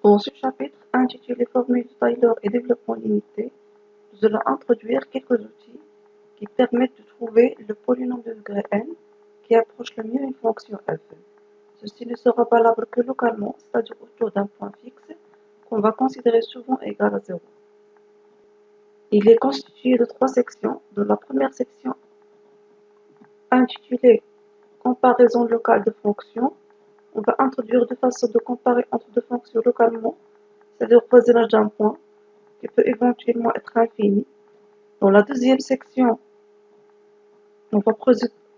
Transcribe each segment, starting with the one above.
Dans ce chapitre intitulé Formules de Taylor et développement limité, nous allons introduire quelques outils qui permettent de trouver le polynôme de degré n qui approche le mieux une fonction f. Ceci ne sera valable que localement, c'est-à-dire autour d'un point fixe qu'on va considérer souvent égal à 0. Il est constitué de 3 sections. Dans la première section intitulée Comparaison locale de fonctions, on va introduire deux façons de comparer entre deux fonctions localement, c'est-à-dire voisinage d'un point, qui peut éventuellement être infini. Dans la deuxième section, on va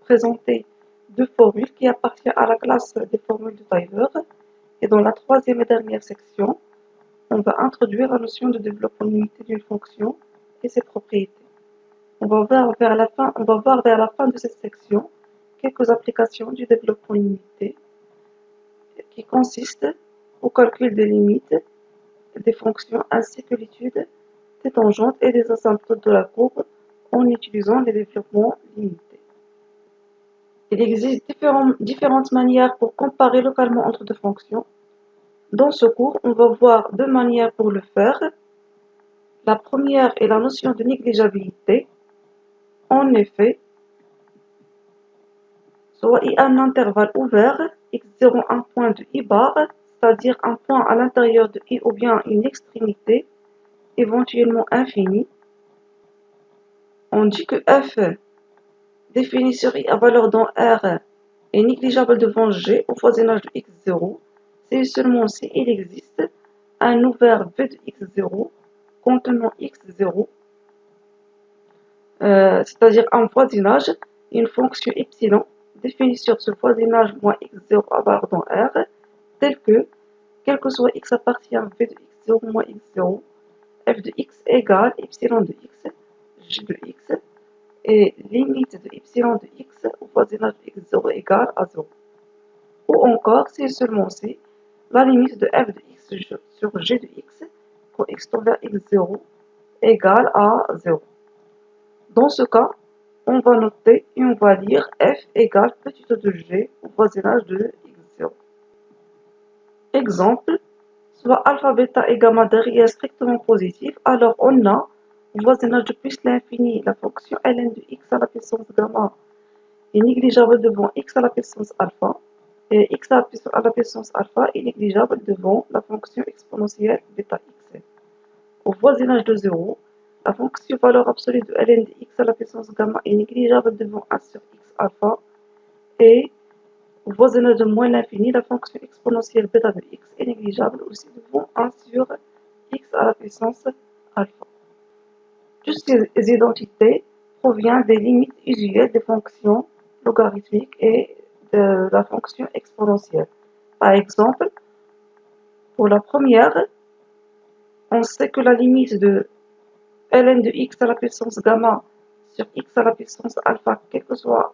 présenter deux formules qui appartiennent à la classe des formules de Taylor. Et dans la troisième et dernière section, on va introduire la notion de développement limité d'une fonction et ses propriétés. On va voir vers la fin de cette section quelques applications du développement limité qui consistent au calcul des limites des fonctions ainsi que l'étude des tangentes et des asymptotes de la courbe en utilisant les développements limités. Il existe différentes manières pour comparer localement entre deux fonctions. Dans ce cours, on va voir deux manières pour le faire. La première est la notion de négligeabilité. En effet, soit I a un intervalle ouvert, x0 un point de I bar, c'est-à-dire un point à l'intérieur de I ou bien une extrémité, éventuellement infinie. On dit que f défini sur I à valeur dans R est négligeable devant G au voisinage de x0, c'est seulement si il existe un ouvert V de x0 contenant x0, c'est-à-dire un voisinage, une fonction epsilon définie sur ce voisinage moins x0 à valeur dans R, tel que, quel que soit x appartient à V de x0 moins x0, f de x égale epsilon de x, g de x, et limite de epsilon de x au voisinage de x0 égale à 0. Ou encore, si et seulement si, la limite de f de x sur g de x quand x tend vers x0 égale à 0. Dans ce cas, on va noter et on va lire f égale petit o de g au voisinage de x0. Exemple, soit alpha, bêta et gamma derrière strictement positif, alors on a au voisinage de plus l'infini la fonction ln de x à la puissance gamma est négligeable devant x à la puissance alpha, et x à la puissance alpha est négligeable devant la fonction exponentielle bêta x. Au voisinage de 0, la fonction valeur absolue de ln de x à la puissance gamma est négligeable devant 1 sur x alpha, et au voisinage de moins l'infini, la fonction exponentielle bêta de x est négligeable aussi devant 1 sur x à la puissance alpha. Toutes ces identités proviennent des limites usuelles des fonctions logarithmiques et de la fonction exponentielle. Par exemple, pour la première, on sait que la limite de ln de x à la puissance gamma sur x à la puissance alpha, quel que soit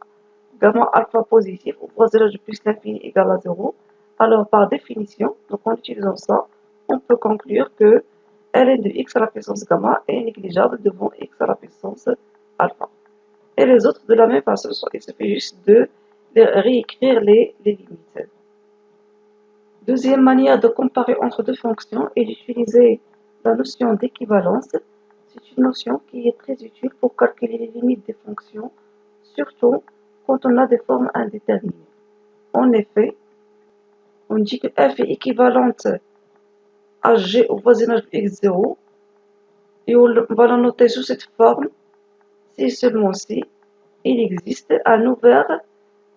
gamma alpha positif au voisinage de plus l'infini égale à 0. Alors, par définition, donc en utilisant ça, on peut conclure que ln de x à la puissance gamma est négligeable devant x à la puissance alpha. Et les autres de la même façon, il suffit juste de réécrire les limites. Deuxième manière de comparer entre deux fonctions est d'utiliser la notion d'équivalence. C'est une notion qui est très utile pour calculer les limites des fonctions, surtout quand on a des formes indéterminées. En effet, on dit que f est équivalente à g au voisinage de x0, et on va la noter sous cette forme si seulement si il existe un ouvert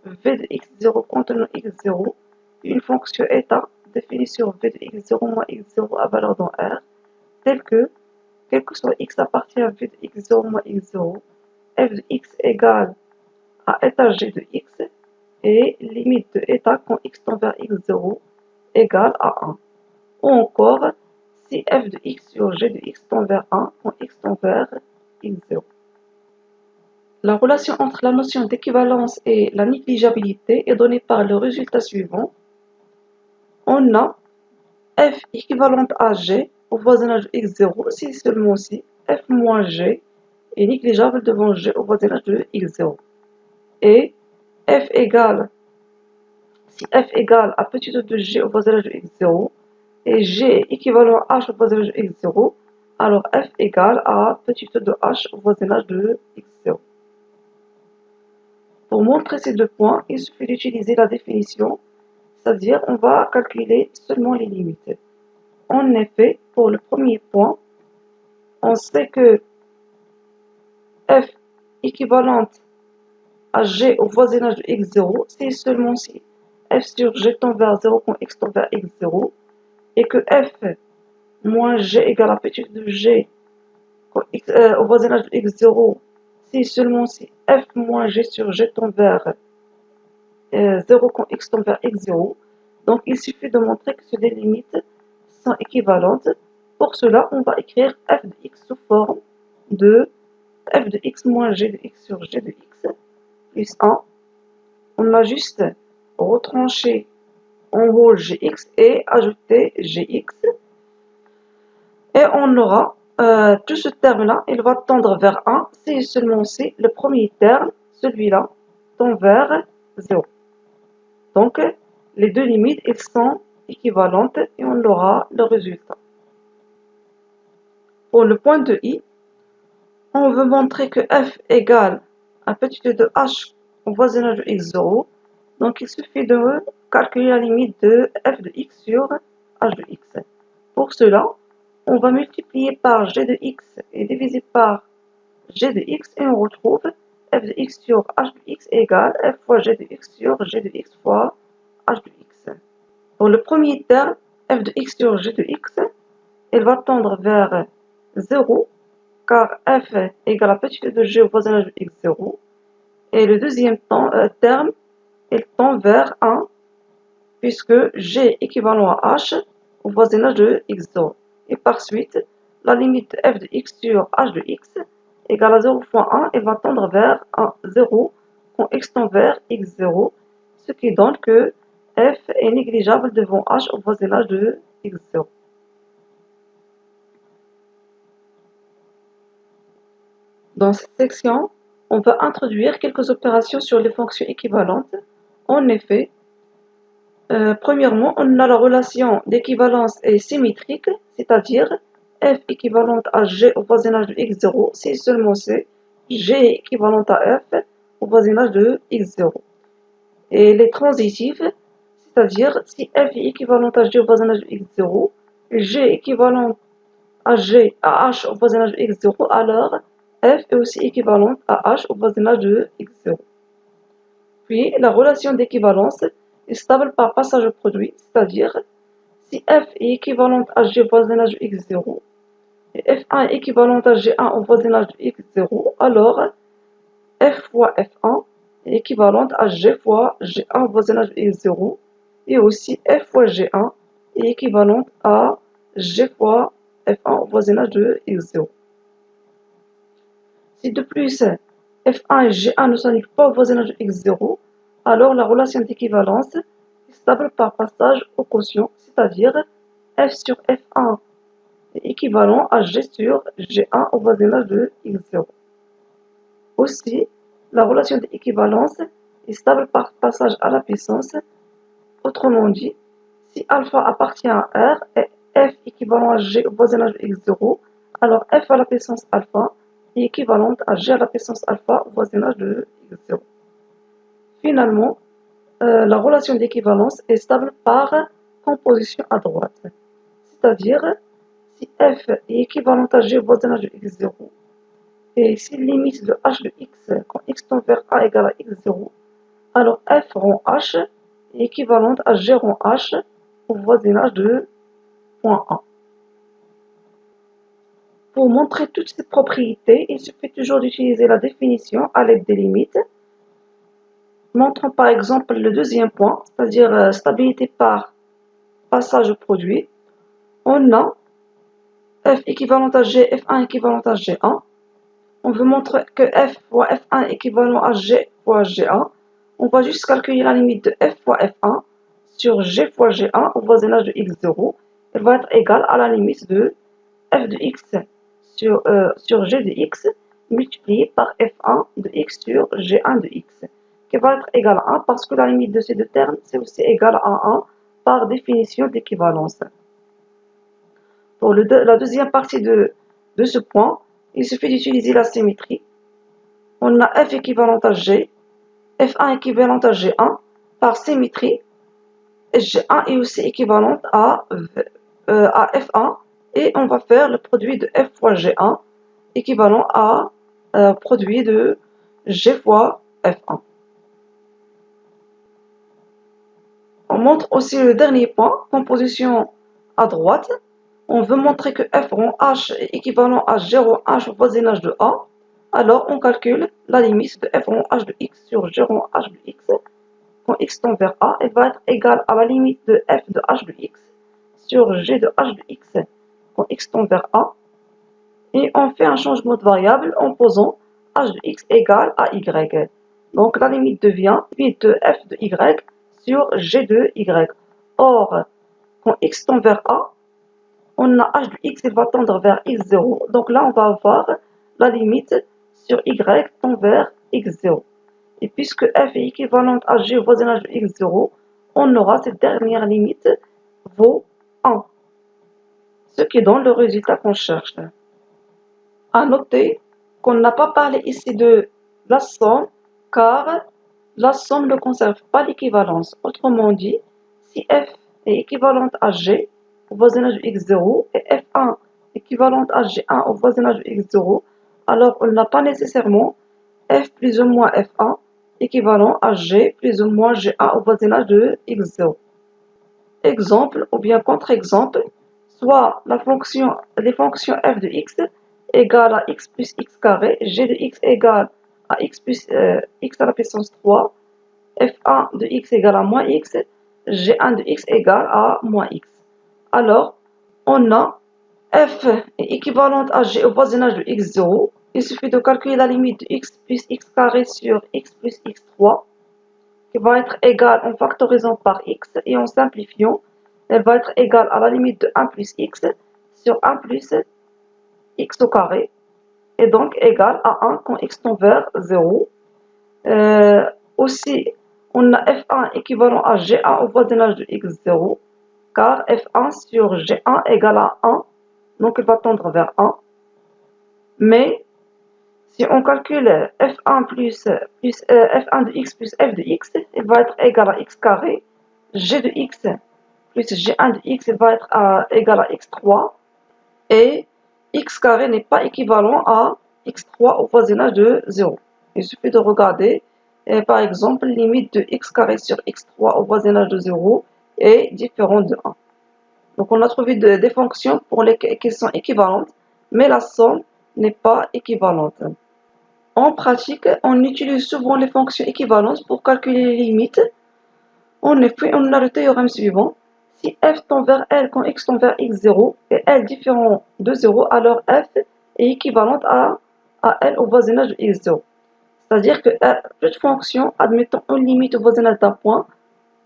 v de x0 contenant x0, une fonction état définie sur v de x0 moins x0 à valeur dans R, telle que, quel que soit x appartient à v de x0 moins x0, f de x égale à état g de x, et limite de état quand x tend vers x0 égale à 1. Ou encore, si f de x sur g de x tend vers 1 quand x tend vers x0. La relation entre la notion d'équivalence et la négligeabilité est donnée par le résultat suivant. On a f équivalente à g au voisinage de x0 si seulement si f moins g est négligeable devant g au voisinage de x0. Et si f égale à petit o de g au voisinage de x0 et G équivalent à H au voisinage de x0, alors F égale à petit e de H au voisinage de x0. Pour montrer ces deux points, il suffit d'utiliser la définition, c'est-à-dire on va calculer seulement les limites. En effet, pour le premier point, on sait que F équivalente à G au voisinage de x0, c'est seulement si F sur G tend vers 0 quand x tend vers x0, et que F moins G égale à petit de G au voisinage de x0, c'est seulement si F moins G sur G tend vers 0 quand x tend vers x0. Donc il suffit de montrer que ces deux limites sont équivalentes. Pour cela, on va écrire f de x sous forme de f de x moins g de x sur g de x plus 1. On a juste retranché en haut gx et ajouté gx. Et on aura tout ce terme-là, il va tendre vers 1 si seulement si le premier terme, celui-là, tend vers 0. Donc, les deux limites, elles sont équivalentes et on aura le résultat. Pour le point de I, on veut montrer que f égale à petit e de h au voisinage de x0. Donc, il suffit de calculer la limite de f de x sur h de x. Pour cela, on va multiplier par g de x et diviser par g de x et on retrouve f de x sur h de x égale f fois g de x sur g de x fois h de x. Pour le premier terme, f de x sur g de x, il va tendre vers 0, car f égale à petit e de g au voisinage de x0. Et le deuxième terme, il tend vers 1, puisque g équivalent à h au voisinage de x0. Et par suite, la limite de f de x sur h de x égale à 0 fois 1, elle va tendre vers 0 quand x tend vers x0, ce qui donne que f est négligeable devant h au voisinage de x0. Dans cette section, on va introduire quelques opérations sur les fonctions équivalentes. En effet, premièrement, on a la relation d'équivalence est symétrique, c'est-à-dire f équivalente à g au voisinage de x0, si seulement c'est g équivalente à f au voisinage de x0. Et les transitifs, c'est-à-dire si f est équivalente à g au voisinage de x0, g équivalente à h au voisinage de x0, alors f est aussi équivalente à h au voisinage de x0. Puis, la relation d'équivalence est stable par passage au produit, c'est-à-dire si f est équivalente à g au voisinage de x0 et f1 est équivalente à g1 au voisinage de x0, alors f fois f1 est équivalente à g fois g1 au voisinage de x0 et aussi f fois g1 est équivalente à g fois f1 au voisinage de x0. Si de plus f1 et g1 ne s'annulent pas au voisinage de x0, alors la relation d'équivalence est stable par passage au quotient, c'est-à-dire f sur f1 est équivalent à g sur g1 au voisinage de x0. Aussi, la relation d'équivalence est stable par passage à la puissance. Autrement dit, si alpha appartient à R et f équivalent à g au voisinage de x0, alors f à la puissance alpha est équivalente à g à la puissance alpha au voisinage de x0. Finalement, la relation d'équivalence est stable par composition à droite. C'est-à-dire, si f est équivalente à g au voisinage de x0, et si limite de h de x quand x tend vers a égale à x0, alors f rond h est équivalente à g rond h au voisinage de point 1. Pour montrer toutes ces propriétés, il suffit toujours d'utiliser la définition à l'aide des limites. Montrons par exemple le deuxième point, c'est-à-dire stabilité par passage au produit. On a f équivalent à g, f1 équivalent à g1. On veut montrer que f fois f1 est équivalent à g fois g1. On va juste calculer la limite de f fois f1 sur g fois g1 au voisinage de x0. Elle va être égale à la limite de f de x sur g de x multiplié par f1 de x sur g1 de x, qui va être égale à 1 parce que la limite de ces deux termes, c'est aussi égal à 1 par définition d'équivalence. Pour la deuxième partie de ce point, il suffit d'utiliser la symétrie. On a f équivalent à g, f1 équivalent à g1 par symétrie. G1 est aussi équivalente à f1 et on va faire le produit de f fois g1 équivalent à produit de g fois f1. On montre aussi le dernier point, composition à droite. On veut montrer que f rond h est équivalent à g rond h au voisinage de a. Alors on calcule la limite de f rond h de x sur g rond h de x. Quand x tend vers a, elle va être égale à la limite de f de h de x sur g de h de x quand x tend vers a. Et on fait un changement de variable en posant h de x égale à y. Donc la limite devient limite de f de y sur g de y. Or, quand x tend vers a, on a h de x, il va tendre vers x0. Donc là, on va avoir la limite sur y tend vers x0. Et puisque f est équivalente à g au voisinage de x0, on aura cette dernière limite vaut 1. Ce qui donne le résultat qu'on cherche. À noter qu'on n'a pas parlé ici de la somme, car la somme ne conserve pas l'équivalence. Autrement dit, si f est équivalente à g au voisinage de x0 et f1 équivalente à g1 au voisinage de x0, alors on n'a pas nécessairement f plus ou moins f1 équivalent à g plus ou moins g1 au voisinage de x0. Exemple ou bien contre-exemple, soit les fonctions f de x égale à x plus x carré, g de x égale à x plus x à la puissance 3, f1 de x égale à moins x, g1 de x égale à moins x. Alors, on a f est équivalente à g au voisinage de x0. Il suffit de calculer la limite de x plus x carré sur x plus x3, qui va être égale en factorisant par x et en simplifiant, elle va être égale à la limite de 1 plus x sur 1 plus x au carré, et donc égale à 1 quand x tend vers 0. Aussi, on a f1 équivalent à g1 au voisinage de x0, car f1 sur g1 égale à 1, donc il va tendre vers 1. Mais si on calcule f1 plus f1 de x plus f de x, il va être égal à x carré. G de x plus g1 de x, il va être égal à x3. Et x carré n'est pas équivalent à x3 au voisinage de 0. Il suffit de regarder, par exemple, limite de x carré sur x3 au voisinage de 0 est différente de 1. Donc on a trouvé des fonctions pour lesquelles qui sont équivalentes, mais la somme n'est pas équivalente. En pratique, on utilise souvent les fonctions équivalentes pour calculer les limites. En effet, on a le théorème suivant. Si f tend vers L quand x tend vers x0 et L différent de 0, alors f est équivalente à L au voisinage de x0. C'est-à-dire que toute fonction admettant une limite au voisinage d'un point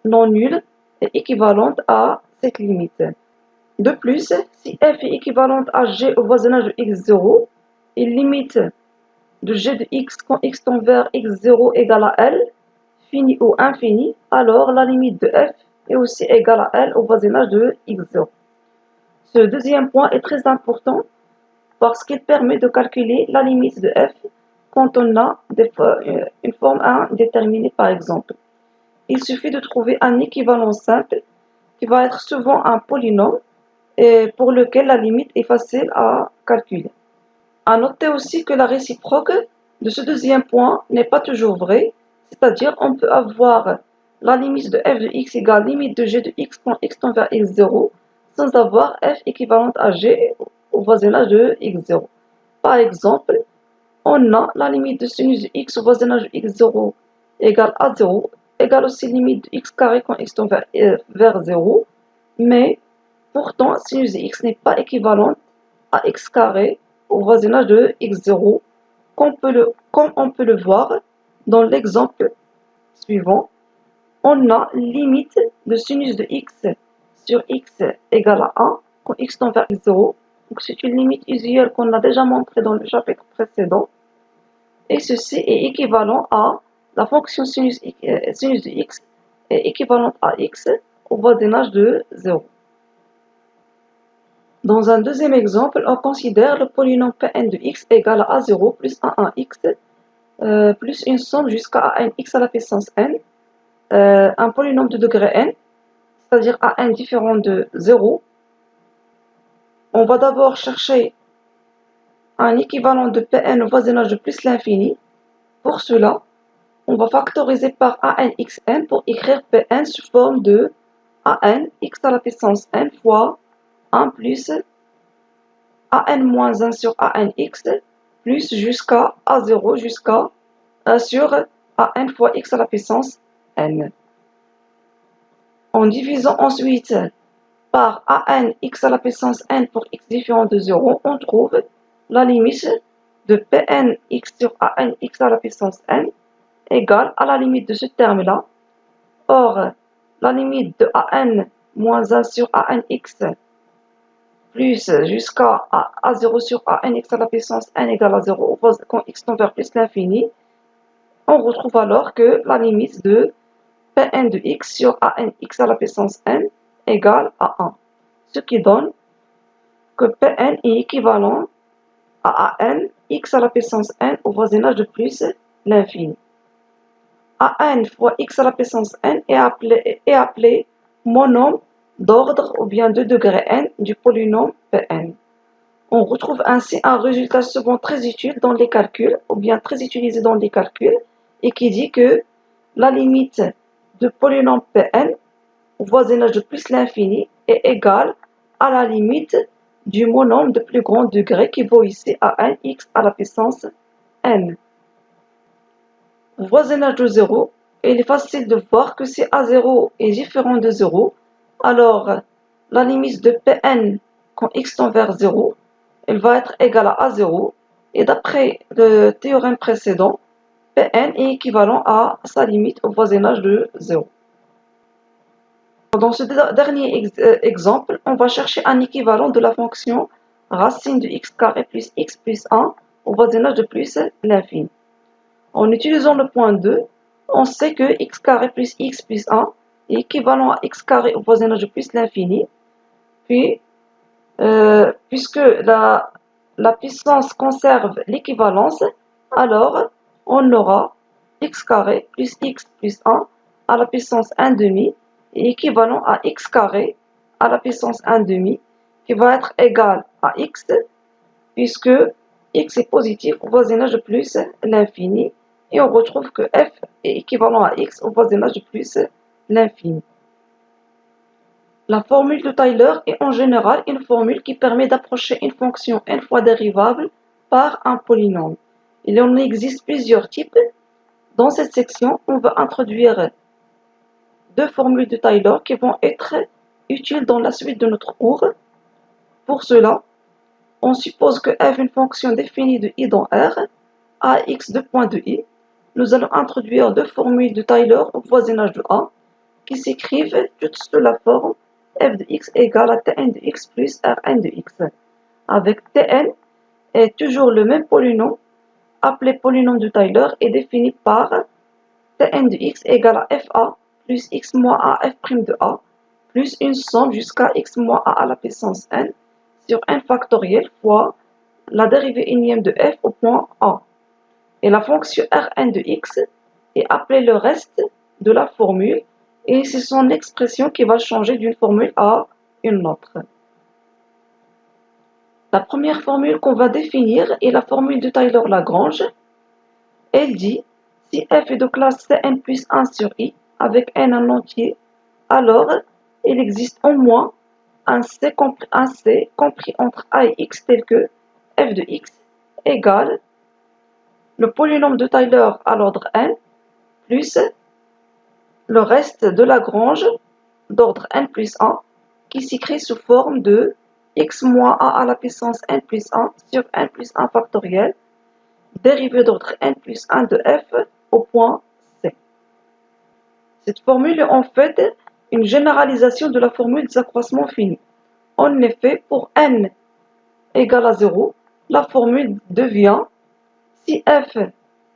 non nul est équivalente à cette limite. De plus, si f est équivalente à g au voisinage de x0 et limite de g de x quand x tend vers x0 égale à L, fini ou infini, alors la limite de f est aussi égale à L au voisinage de x0. Ce deuxième point est très important parce qu'il permet de calculer la limite de f quand on a une forme indéterminée par exemple. Il suffit de trouver un équivalent simple qui va être souvent un polynôme et pour lequel la limite est facile à calculer. À noter aussi que la réciproque de ce deuxième point n'est pas toujours vraie, c'est-à-dire on peut avoir la limite de f de x égale limite de g de x quand x tend vers x0 sans avoir f équivalente à g au voisinage de x0. Par exemple, on a la limite de sinus de x au voisinage de x0 égale à 0, égale aussi limite de x carré quand x tend vers 0, mais pourtant sinus de x n'est pas équivalente à x carré au voisinage de x0, comme on peut le voir dans l'exemple suivant. On a limite de sinus de x sur x égale à 1 quand x tend vers x0. Donc c'est une limite usuelle qu'on a déjà montrée dans le chapitre précédent. Et ceci est équivalent à la fonction sinus de x est équivalente à x au voisinage de 0. Dans un deuxième exemple, on considère le polynôme Pn de x égale à a0 plus a1x plus une somme jusqu'à anx à la puissance n, un polynôme de degré n, c'est-à-dire an différent de 0. On va d'abord chercher un équivalent de Pn au voisinage de plus l'infini. Pour cela, on va factoriser par anxn pour écrire Pn sous forme de an x à la puissance n fois 1 plus an moins 1 sur anx plus jusqu'à a0 jusqu'à sur an fois x à la puissance n. En divisant ensuite par an x à la puissance n pour x différent de 0, on trouve la limite de Pn x sur an x à la puissance n égale à la limite de ce terme-là. Or, la limite de an moins 1 sur anx plus jusqu'à a0 sur anx à la puissance n égale à 0 quand x tend vers plus l'infini, on retrouve alors que la limite de Pn de x sur anx à la puissance n égale à 1. Ce qui donne que Pn est équivalent à an x à la puissance n au voisinage de plus l'infini. An fois x à la puissance n est appelé monôme d'ordre ou bien de degré n du polynôme Pn. On retrouve ainsi un résultat second très utile dans les calculs, ou bien très utilisé dans les calculs, et qui dit que la limite de polynôme Pn au voisinage de plus l'infini est égale à la limite du monôme de plus grand degré qui vaut ici an x à la puissance n. Au voisinage de 0, il est facile de voir que si a0 est différent de 0, alors la limite de Pn quand x tend vers 0, elle va être égale à a0, et d'après le théorème précédent, Pn est équivalent à sa limite au voisinage de 0. Dans ce dernier exemple, on va chercher un équivalent de la fonction racine de x carré plus x plus 1 au voisinage de plus l'infini. En utilisant le point 2, on sait que x carré plus x plus 1 est équivalent à x carré au voisinage de plus l'infini. Puis, puisque la puissance conserve l'équivalence, alors on aura x carré plus x plus 1 à la puissance 1 demi est équivalent à x carré à la puissance 1 demi qui va être égal à x puisque x est positif au voisinage de plus l'infini et on retrouve que f est équivalent à x au voisinage de plus l'infini. La formule de Taylor est en général une formule qui permet d'approcher une fonction n fois dérivable par un polynôme. Il en existe plusieurs types. Dans cette section, on va introduire deux formules de Taylor qui vont être utiles dans la suite de notre cours. Pour cela, on suppose que f est une fonction définie de i dans R, a x deux points de i. Nous allons introduire deux formules de Taylor au voisinage de a qui s'écrivent toutes sous la forme f de x égale à tn de x plus rn de x. Avec tn est toujours le même polynôme appelé polynôme de Taylor est défini par tn de x égale à fa plus x moins a f' de a plus une somme jusqu'à x moins a à la puissance n sur n factoriel fois la dérivée énième de f au point a. Et la fonction Rn de x est appelée le reste de la formule et c'est son expression qui va changer d'une formule à une autre. La première formule qu'on va définir est la formule de Taylor-Lagrange. Elle dit si f est de classe Cn plus 1 sur i avec n en entier, alors il existe au moins un c compris entre a et x tel que f de x égale le polynôme de Taylor à l'ordre n plus le reste de Lagrange d'ordre n plus 1 qui s'écrit sous forme de x moins a à la puissance n plus 1 sur n plus 1 factoriel dérivée d'ordre n plus 1 de f au point c. Cette formule est en fait une généralisation de la formule des accroissements finis. En effet, pour n égale à 0, la formule devient si f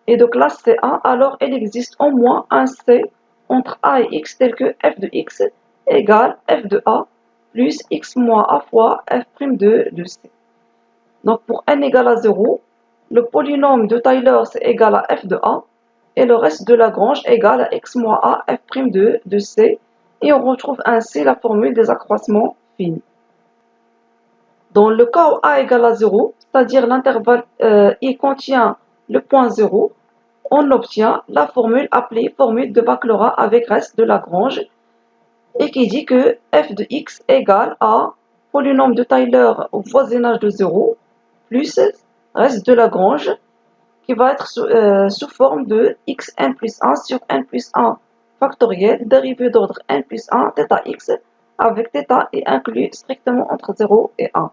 est de classe C1, alors il existe au moins un C entre a et x tel que f de x égale f de a plus x moins a fois f' de c. Donc pour n égale à 0, le polynôme de Taylor c'est égal à f de a, et le reste de Lagrange égale à x moins a f' de c, et on retrouve ainsi la formule des accroissements finis. Dans le cas où a égale à 0, c'est-à-dire l'intervalle i contient le point 0, on obtient la formule appelée formule de Maclaurin avec reste de Lagrange, et qui dit que f de x égale à polynôme de Taylor au voisinage de 0 plus reste de Lagrange qui va être sous forme de xn plus 1 sur n plus 1 factoriel dérivé d'ordre n plus 1 θ x avec θ est inclus strictement entre 0 et 1.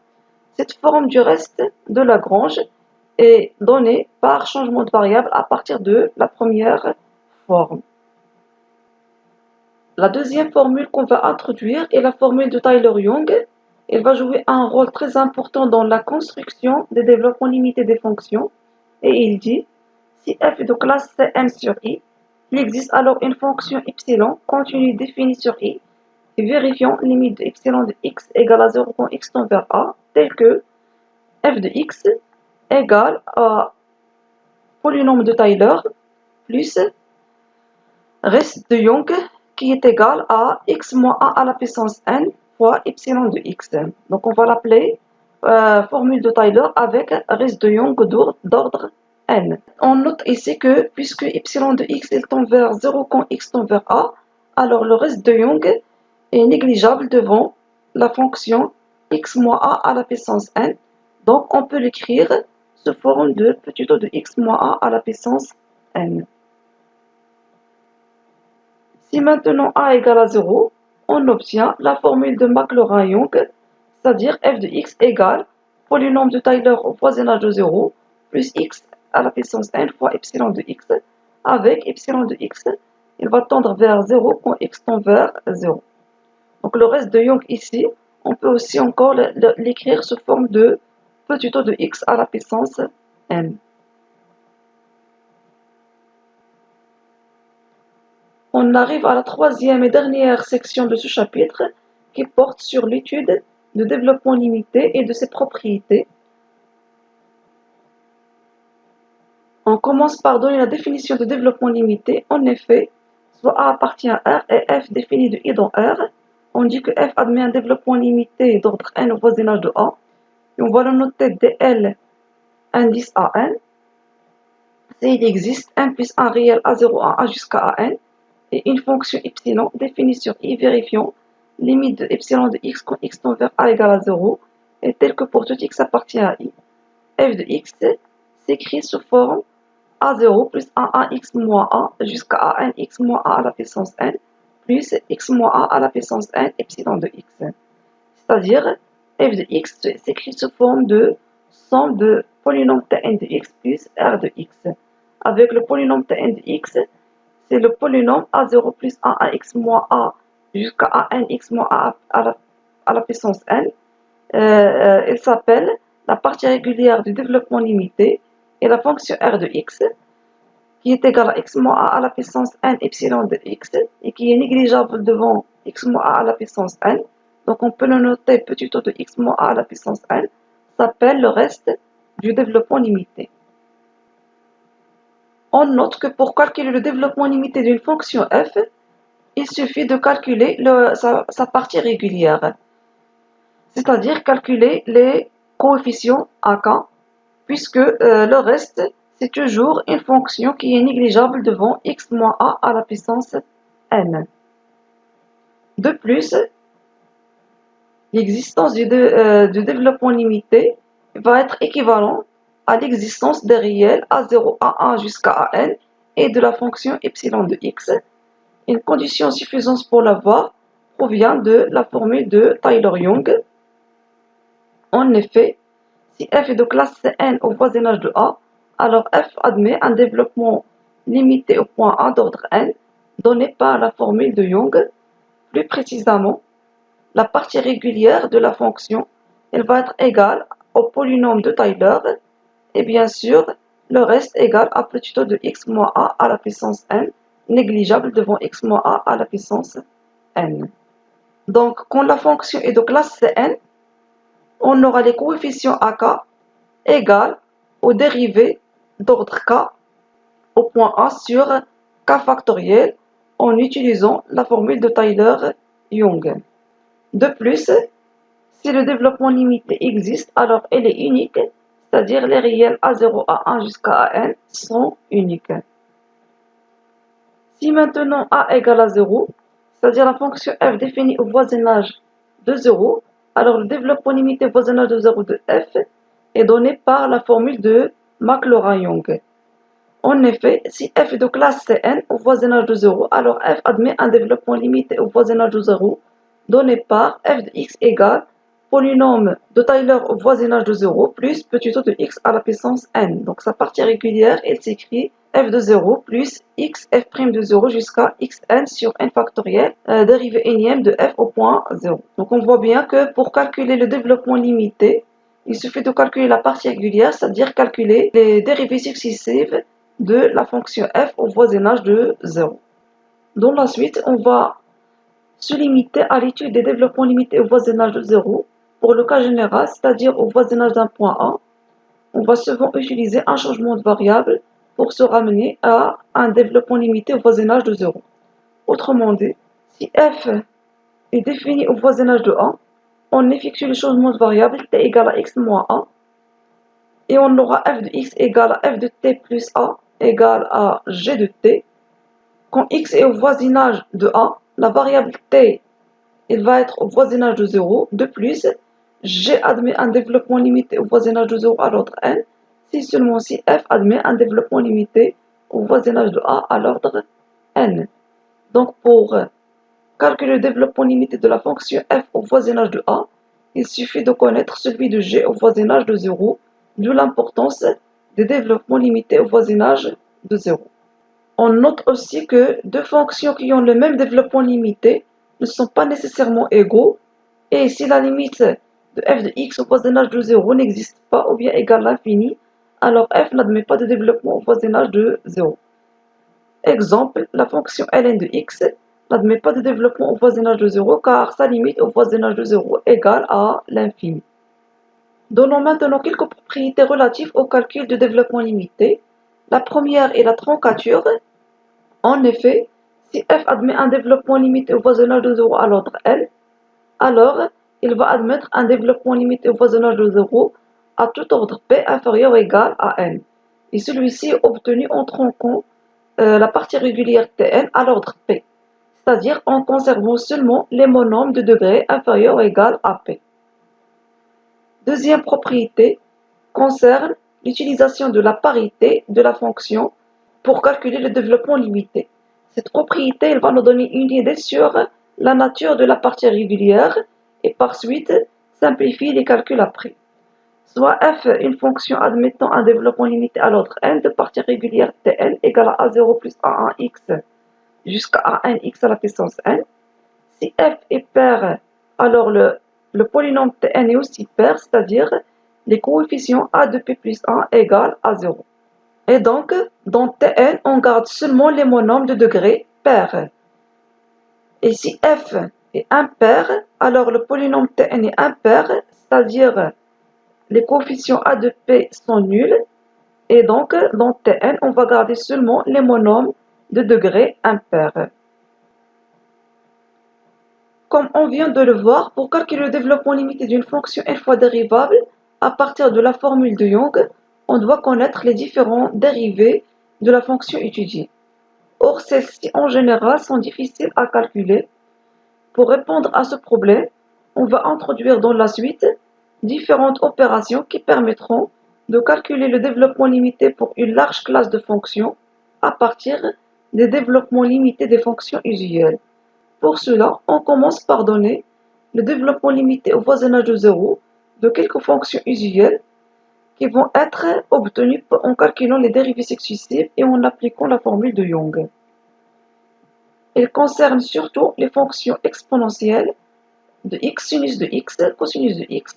Cette forme du reste de Lagrange est donnée par changement de variable à partir de la première forme. La deuxième formule qu'on va introduire est la formule de Taylor-Young. Elle va jouer un rôle très important dans la construction des développements limités des fonctions. Et il dit, si f est de classe Cn sur i, il existe alors une fonction epsilon continue définie sur i, et vérifiant limite de epsilon de x égale à 0 quand x tend vers a, tel que f de x égale à polynôme de Taylor plus reste de Young qui est égal à x moins 1 à la puissance n fois epsilon de x. Donc on va l'appeler formule de Taylor avec reste de Young d'ordre n. On note ici que puisque epsilon de x il tend vers 0 quand x tend vers a, alors le reste de Young est négligeable devant la fonction x moins a à la puissance n. Donc on peut l'écrire sous forme de petit o de x moins a à la puissance n. Si maintenant a égale à 0, on obtient la formule de Maclaurin-Young, c'est-à-dire f de x égale polynôme de Taylor au voisinage de 0 plus x à la puissance n fois epsilon de x, avec epsilon de x, il va tendre vers 0 quand x tend vers 0. Donc le reste de Young ici, on peut aussi encore l'écrire sous forme de petit o de x à la puissance n. On arrive à la troisième et dernière section de ce chapitre qui porte sur l'étude de développement limité et de ses propriétés. On commence par donner la définition de développement limité. En effet, soit A appartient à R et F définit de I dans R. On dit que F admet un développement limité d'ordre n au voisinage de A. Et on va le noter dl indice à n. S'il existe n plus 1 réel à 0 à a jusqu'à n. Et une fonction epsilon définie sur i vérifiant limite de epsilon de x quand x tend vers a égale à 0 est telle que pour tout x appartient à i. F de x s'écrit sous forme a0 plus 1 à x moins a jusqu'à a n x moins a à la puissance n plus x moins a à la puissance n epsilon de x. C'est-à-dire f de x s'écrit sous forme de somme de polynôme Tn de x plus r de x. Avec le polynôme Tn de x, c'est le polynôme a0 plus 1 à x moins a jusqu'à a n x moins a à la puissance n. Il s'appelle la partie régulière du développement limité et la fonction r de x qui est égale à x moins a à la puissance n epsilon de x et qui est négligeable devant x moins a à la puissance n. Donc on peut le noter petit o de x moins a à la puissance n s'appelle le reste du développement limité. On note que pour calculer le développement limité d'une fonction f, il suffit de calculer sa partie régulière, c'est-à-dire calculer les coefficients AK, puisque le reste, c'est toujours une fonction qui est négligeable devant x moins a à la puissance n. De plus, l'existence du développement limité va être équivalente à l'existence des réels a0, a1 jusqu'à an et de la fonction epsilon de x. Une condition suffisante pour l'avoir provient de la formule de Taylor-Young. En effet, si f est de classe Cn au voisinage de A, alors f admet un développement limité au point A d'ordre n, donné par la formule de Young. Plus précisément, la partie régulière de la fonction, elle va être égale au polynôme de Taylor, et bien sûr, le reste égal à petit o de x moins a à la puissance n, négligeable devant x moins a à la puissance n. Donc, quand la fonction est de classe Cn, on aura les coefficients AK égales aux dérivés d'ordre K au point A sur K factoriel en utilisant la formule de Taylor-Young. De plus, si le développement limité existe, alors elle est unique, c'est-à-dire les réels A0, A1 jusqu'à AN sont uniques. Si maintenant A égale à 0, c'est-à-dire la fonction f définie au voisinage de 0, alors le développement limité au voisinage de 0 de f est donné par la formule de Maclaurin-Young. En effet, si f est de classe Cn au voisinage de 0, alors f admet un développement limité au voisinage de 0 donné par f de x égale polynôme de Taylor au voisinage de 0 plus petit o de x à la puissance n. Donc sa partie régulière, elle s'écrit f de 0 plus x f' de 0 jusqu'à xn sur n factoriel, dérivée énième de f au point 0. Donc on voit bien que pour calculer le développement limité, il suffit de calculer la partie régulière, c'est-à-dire calculer les dérivées successives de la fonction f au voisinage de 0. Dans la suite, on va se limiter à l'étude des développements limités au voisinage de 0. Pour le cas général, c'est-à-dire au voisinage d'un point A, on va souvent utiliser un changement de variable pour se ramener à un développement limité au voisinage de 0. Autrement dit, si f est défini au voisinage de A, on effectue le changement de variable t égale à x moins a, et on aura f de x égale à f de t plus a égale à g de t. Quand x est au voisinage de A, la variable t il va être au voisinage de 0. De plus, g admet un développement limité au voisinage de 0 à l'ordre n, si seulement si f admet un développement limité au voisinage de A à l'ordre n. Donc pour calculer le développement limité de la fonction f au voisinage de A, il suffit de connaître celui de g au voisinage de 0, d'où l'importance des développements limités au voisinage de 0. On note aussi que deux fonctions qui ont le même développement limité ne sont pas nécessairement égaux, et si la limite de f de x au voisinage de 0 n'existe pas ou bien égale l'infini, alors f n'admet pas de développement au voisinage de 0. Exemple, la fonction ln de x n'admet pas de développement au voisinage de 0 car sa limite au voisinage de 0 égale à l'infini. Donnons maintenant quelques propriétés relatives au calcul de développement limité. La première est la troncature. En effet, si f admet un développement limité au voisinage de 0 à l'ordre L, alors il va admettre un développement limité au voisinage de 0 à tout ordre P inférieur ou égal à n. Et celui-ci est obtenu en tronquant la partie régulière Tn à l'ordre P, c'est-à-dire en conservant seulement les monomes de degré inférieur ou égal à P. Deuxième propriété concerne l'utilisation de la parité de la fonction pour calculer le développement limité. Cette propriété elle va nous donner une idée sur la nature de la partie régulière et par suite simplifier les calculs après. Soit f, une fonction admettant un développement limité à l'ordre n de partie régulière Tn égale à a0 plus a1x jusqu'à anx à la puissance n. Si f est pair, alors le polynôme Tn est aussi pair, c'est-à-dire les coefficients a de p plus 1 égale à 0. Et donc, dans Tn, on garde seulement les monomes de degré pair. Et si f est impair, alors le polynôme Tn est impair, c'est-à-dire les coefficients a de p sont nuls. Et donc, dans Tn, on va garder seulement les monomes de degré impair. Comme on vient de le voir, pour calculer le développement limité d'une fonction n fois dérivable, à partir de la formule de Young, on doit connaître les différents dérivés de la fonction étudiée. Or, celles-ci en général sont difficiles à calculer. Pour répondre à ce problème, on va introduire dans la suite différentes opérations qui permettront de calculer le développement limité pour une large classe de fonctions à partir des développements limités des fonctions usuelles. Pour cela, on commence par donner le développement limité au voisinage de 0 de quelques fonctions usuelles qui vont être obtenues en calculant les dérivées successives et en appliquant la formule de Young. Elle concerne surtout les fonctions exponentielles de x sinus de x, cosinus de x,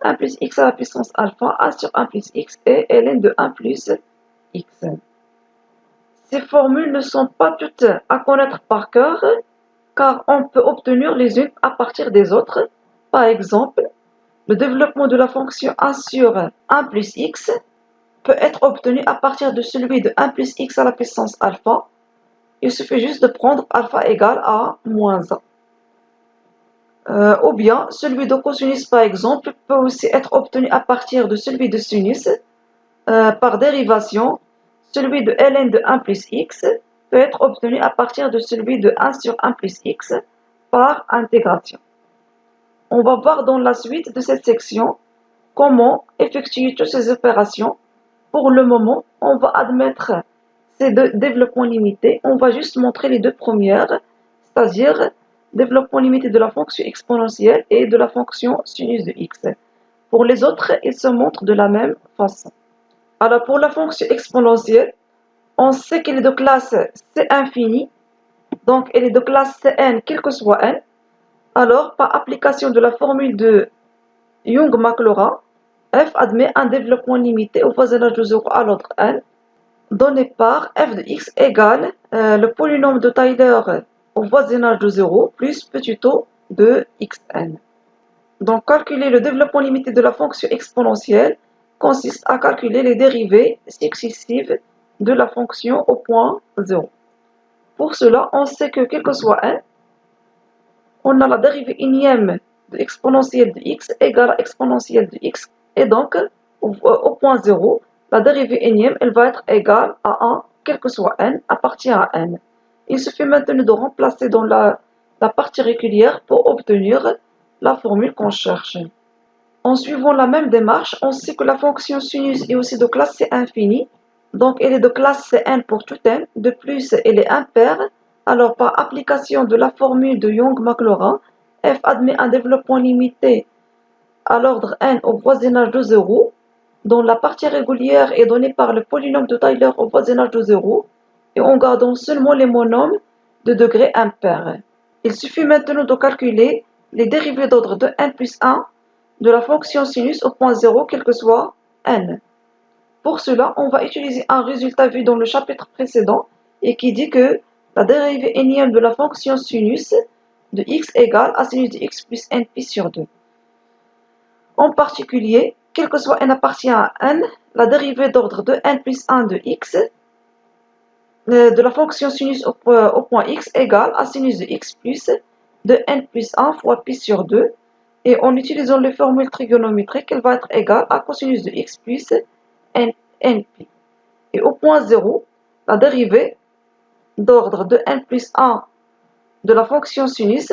1 plus x à la puissance alpha, a sur 1 plus x et ln de 1 plus x. Ces formules ne sont pas toutes à connaître par cœur, car on peut obtenir les unes à partir des autres. Par exemple, le développement de la fonction 1 sur 1 plus x peut être obtenu à partir de celui de 1 plus x à la puissance alpha. Il suffit juste de prendre alpha égale à moins 1. Ou bien, celui de cosinus, par exemple, peut aussi être obtenu à partir de celui de sinus par dérivation. Celui de ln de 1 plus x peut être obtenu à partir de celui de 1 sur 1 plus x par intégration. On va voir dans la suite de cette section comment effectuer toutes ces opérations. Pour le moment, on va admettre ces deux développements limités. On va juste montrer les deux premières, c'est-à-dire développement limité de la fonction exponentielle et de la fonction sinus de x. Pour les autres, ils se montrent de la même façon. Alors pour la fonction exponentielle, on sait qu'elle est de classe C infini, donc elle est de classe Cn quel que soit n. Alors par application de la formule de Young-Maclaurin, f admet un développement limité au voisinage de 0 à l'ordre n, donné par f de x égale le polynôme de Taylor au voisinage de 0 plus petit o de xn. Donc calculer le développement limité de la fonction exponentielle consiste à calculer les dérivées successives de la fonction au point 0. Pour cela, on sait que quel que soit n, on a la dérivée énième de exponentielle de x égale à exponentielle de x, et donc au point 0, la dérivée énième, elle va être égale à 1, quel que soit n, appartient à n. Il suffit maintenant de remplacer dans la partie régulière pour obtenir la formule qu'on cherche. En suivant la même démarche, on sait que la fonction sinus est aussi de classe C infini, donc elle est de classe Cn pour tout n, de plus elle est impaire. Alors par application de la formule de Young-Maclaurin, f admet un développement limité à l'ordre n au voisinage de 0, dont la partie régulière est donnée par le polynôme de Taylor au voisinage de 0, et en gardant seulement les monomes de degré impair. Il suffit maintenant de calculer les dérivées d'ordre de n plus 1 de la fonction sinus au point 0, quel que soit n. Pour cela, on va utiliser un résultat vu dans le chapitre précédent et qui dit que la dérivée énième de la fonction sinus de x égale à sinus de x plus nπ sur 2. En particulier, quel que soit n appartient à n, la dérivée d'ordre de n plus 1 de x de la fonction sinus au point x égale à sinus de x plus de n plus 1 fois π sur 2. Et en utilisant les formules trigonométriques, elle va être égale à cosinus de x plus nπ. Et au point 0, la dérivée d'ordre de n plus 1 de la fonction sinus,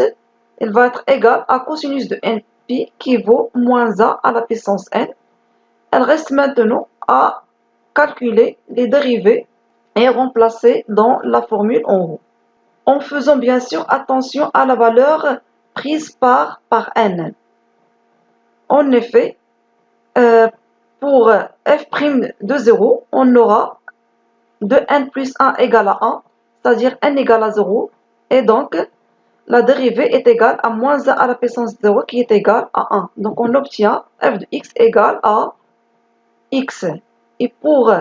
elle va être égale à cosinus de nπ qui vaut moins 1 à la puissance n. Elle reste maintenant à calculer les dérivées et remplacer dans la formule en haut, en faisant bien sûr attention à la valeur prise par n. En effet, pour f' de 0, on aura de n plus 1 égale à 1, c'est-à-dire n égale à 0, et donc la dérivée est égale à moins 1 à la puissance 0 qui est égale à 1. Donc on obtient f de x égale à x. Et pour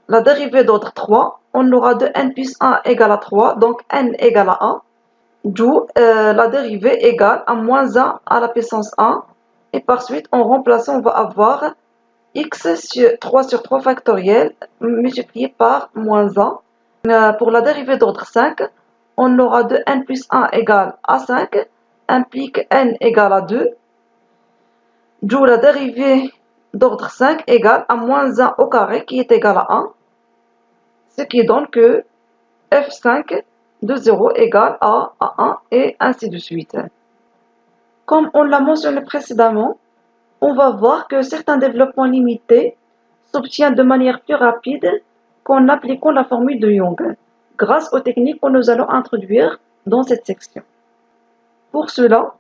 la dérivée d'ordre 3, on aura de n plus 1 égale à 3, donc n égale à 1, d'où la dérivée égale à moins 1 à la puissance 1. Et par suite, en remplaçant, on va avoir x sur 3 sur 3 factoriel multiplié par moins 1. Pour la dérivée d'ordre 5, on aura de n plus 1 égale à 5, implique n égale à 2, d'où la dérivée d'ordre 5 égale à moins 1 au carré qui est égal à 1, ce qui donne que f5 de 0 égale à 1 et ainsi de suite. Comme on l'a mentionné précédemment, on va voir que certains développements limités s'obtiennent de manière plus rapide qu'en appliquant la formule de Young, grâce aux techniques que nous allons introduire dans cette section. Pour cela,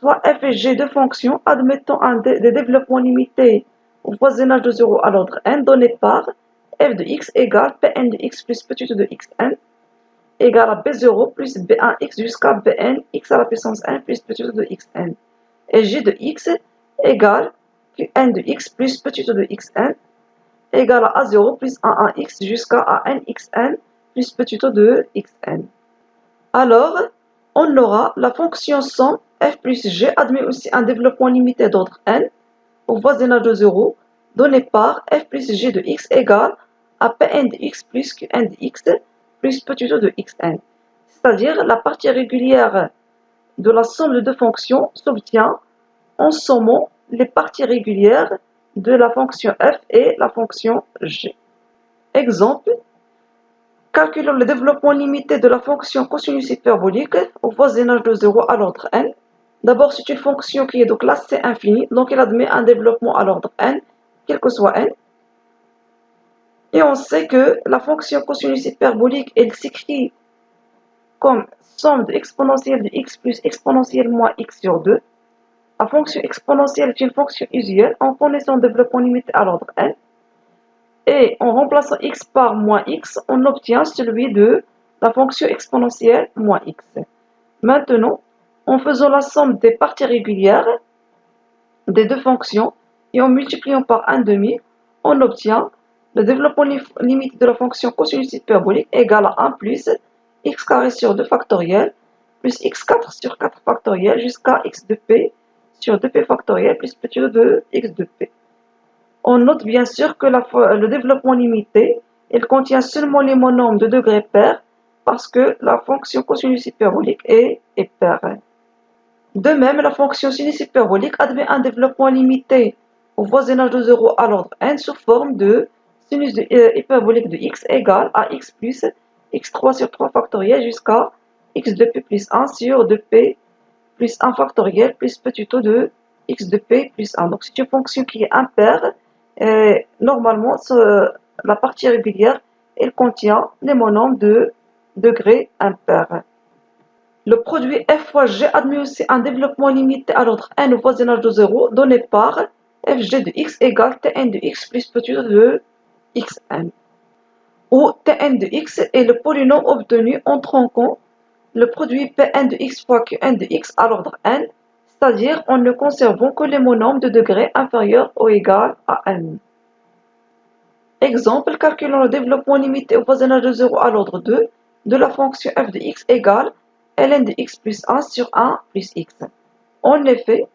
soit f et g de fonctions admettant des développements limités au voisinage de 0 à l'ordre n donné par f de x égale pn de x plus petit de xn égale à b0 plus b1x jusqu'à bn x à la puissance n plus petit de xn. Et g de x égale qn de x plus petit de xn égale à a0 plus a1x jusqu'à a nxn plus petit de xn. Alors, on aura la fonction somme f plus g admet aussi un développement limité d'ordre n au voisinage de 0 donné par f plus g de x égale à Pn de x plus Qn de x plus petit o de xn. C'est-à-dire la partie régulière de la somme de deux fonctions s'obtient en sommant les parties régulières de la fonction f et la fonction g. Exemple, calculons le développement limité de la fonction cosinus hyperbolique au voisinage de 0 à l'ordre n. D'abord, c'est une fonction qui est de classe C infinie, donc elle admet un développement à l'ordre n, quel que soit n. Et on sait que la fonction cosinus hyperbolique, elle s'écrit comme somme de exponentielle de x plus exponentielle moins x sur 2. La fonction exponentielle est une fonction usuelle en connaissant le développement limité à l'ordre n. Et en remplaçant x par moins x, on obtient celui de la fonction exponentielle moins x. Maintenant, en faisant la somme des parties régulières des deux fonctions et en multipliant par 1/2, on obtient le développement limité de la fonction cosinus hyperbolique égale à 1 plus x carré sur 2 factoriel plus x4 sur 4 factoriel jusqu'à x de p sur 2p factoriel plus petit o de x de p. On note bien sûr que le développement limité, il contient seulement les monomes de degré pair parce que la fonction cosinus hyperbolique est paire. De même, la fonction sinus hyperbolique admet un développement limité au voisinage de 0 à l'ordre n sous forme de sinus hyperbolique de x égale à x plus x3 sur 3 factoriel jusqu'à x de p plus 1 sur 2p plus 1 factoriel plus petit o de x de p plus 1. Donc c'est une fonction qui est impaire. Et normalement, la partie régulière, elle contient les monomes de degré impair. Le produit f fois g admet aussi un développement limité à l'ordre n au voisinage de 0 donné par fg de x égale tn de x plus petit o de xn, où tn de x est le polynôme obtenu en tronquant le produit Pn de x fois Qn de x à l'ordre n, c'est-à-dire en ne conservant que les monomes de degré inférieur ou égal à n. Exemple, calculons le développement limité au voisinage de 0 à l'ordre 2 de la fonction f de x égale ln de x plus 1 sur 1 plus x. En effet,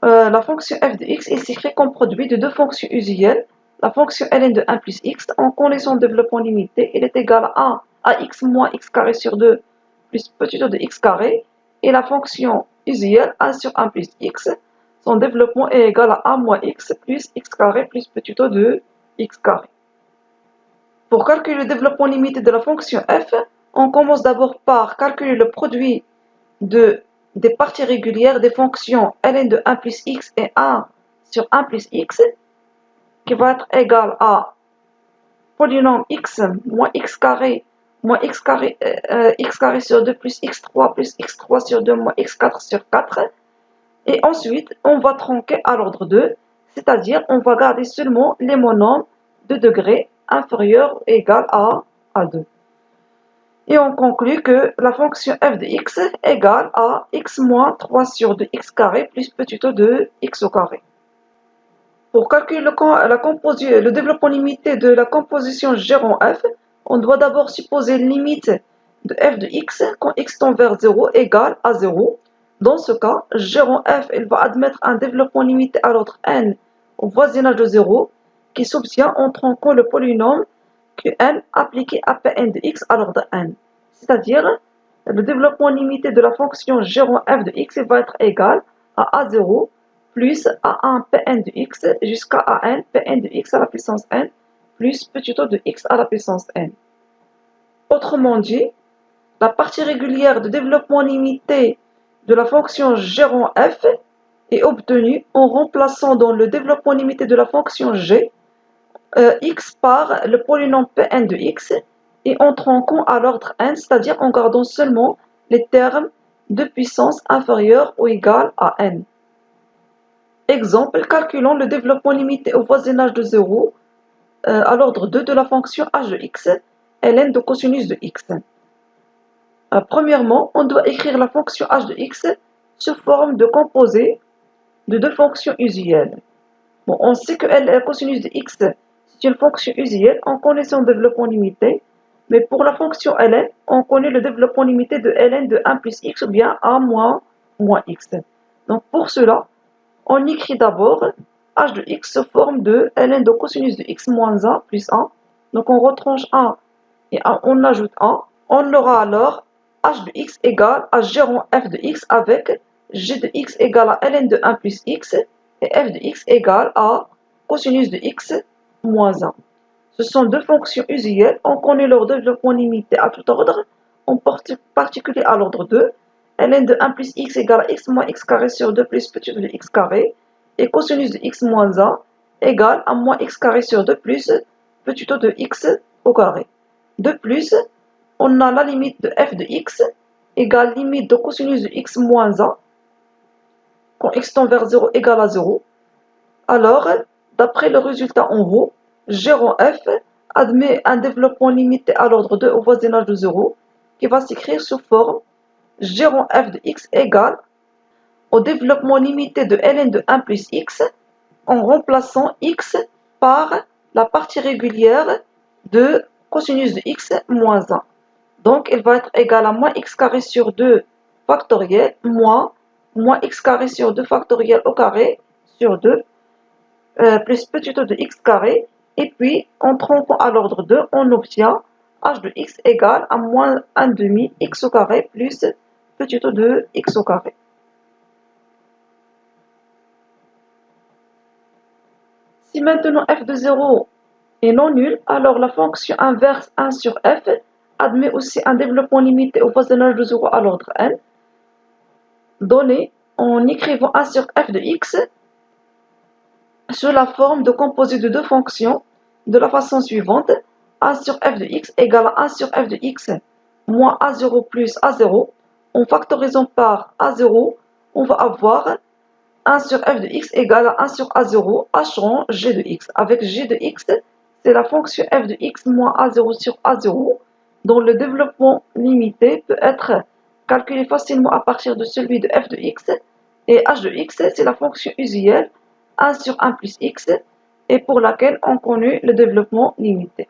la fonction f de x est s'écrit comme produit de deux fonctions usuelles, la fonction ln de 1 plus x, en connaissant le développement limité, il est égal à 1 à x moins x carré sur 2 plus petit o de x carré, et la fonction usuelle 1 sur 1 plus x, son développement est égal à 1 moins x plus x carré plus petit o de x carré. Pour calculer le développement limité de la fonction f, on commence d'abord par calculer le produit des parties régulières des fonctions ln de 1 plus x et 1 sur 1 plus x, qui va être égal à polynôme x moins x carré sur 2 plus x3 sur 2 moins x4 sur 4. Et ensuite, on va tronquer à l'ordre 2, c'est-à-dire on va garder seulement les monomes de degré inférieur ou égal à 2. Et on conclut que la fonction f de x égale à x moins 3 sur 2 x carré plus petit o de x au carré. Pour calculer le développement limité de la composition g rond f, on doit d'abord supposer une limite de f de x quand x tend vers 0 égale à 0. Dans ce cas, g rond f il va admettre un développement limité à l'ordre n au voisinage de 0 qui s'obtient en tronquant le polynôme Qn appliqué à Pn de x à l'ordre n. C'est-à-dire, le développement limité de la fonction g rond f de x va être égal à a0 plus a1 Pn de x jusqu'à an Pn de x à la puissance n plus petit o de x à la puissance n. Autrement dit, la partie régulière de développement limité de la fonction g rond f est obtenue en remplaçant dans le développement limité de la fonction g x par le polynôme Pn de x et en tronquant à l'ordre n, c'est-à-dire en gardant seulement les termes de puissance inférieure ou égale à n. Exemple, calculons le développement limité au voisinage de 0 à l'ordre 2 de la fonction h de x, ln de cosinus de x. Premièrement, on doit écrire la fonction h de x sous forme de composé de deux fonctions usuelles. Bon, on sait que la cosinus de x, c'est une fonction usuelle en connaissant le développement limité. Mais pour la fonction ln, on connaît le développement limité de ln de 1 plus x ou bien a moins x. Donc pour cela, on écrit d'abord h de x sous forme de ln de cosinus de x moins 1 plus 1. Donc on retranche 1 et on ajoute 1. On aura alors h de x égale à g rond f de x avec g de x égale à ln de 1 plus x et f de x égale à cosinus de x moins 1. Ce sont deux fonctions usuelles, on connaît leur développement limité à tout ordre, en particulier à l'ordre 2. ln de 1 plus x égale à x moins x carré sur 2 plus petit de x carré, et cosinus de x moins 1 égale à moins x carré sur 2 plus petit de x au carré. De plus, on a la limite de f de x égale limite de cosinus de x moins 1, quand x tend vers 0 égale à 0. Alors, d'après le résultat en haut, g rond f admet un développement limité à l'ordre 2 au voisinage de 0, qui va s'écrire sous forme g rond f de x égale au développement limité de ln de 1 plus x en remplaçant x par la partie régulière de cosinus de x moins 1. Donc, elle va être égale à moins x carré sur 2 factoriel moins x carré sur 2 factoriel au carré sur 2 plus petit de x carré. Et puis, en trompant à l'ordre 2, on obtient h de x égale à moins 1 demi x au carré plus petit de x au carré. Si maintenant f de 0 est non nul, alors la fonction inverse 1 sur f admet aussi un développement limité au voisinage de 0 à l'ordre n, donné en écrivant 1 sur f de x sous la forme de composé de deux fonctions de la façon suivante. 1 sur f de x égale à 1 sur f de x moins a0 plus a0. En factorisant par a0, on va avoir 1 sur f de x égale à 1 sur a0 h rond g de x. Avec g de x, c'est la fonction f de x moins a0 sur a0, dont le développement limité peut être calculé facilement à partir de celui de f de x. Et h de x, c'est la fonction usuelle 1 sur 1 plus x, et pour laquelle on connaît le développement limité.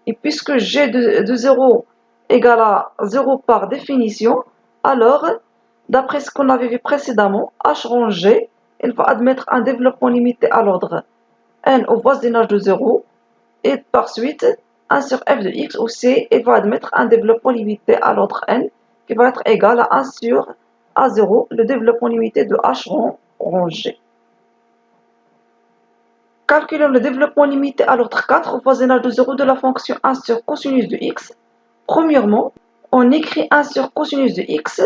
Et puisque g de 0 égale à 0 par définition, alors, d'après ce qu'on avait vu précédemment, h rond g, il va admettre un développement limité à l'ordre n au voisinage de 0, et par suite, 1 sur f de x ou c, il va admettre un développement limité à l'ordre n, qui va être égal à 1 sur a0, le développement limité de h rond g. Calculons le développement limité à l'ordre 4 au voisinage de 0 de la fonction 1 sur cosinus de x. Premièrement, on écrit 1 sur cosinus de x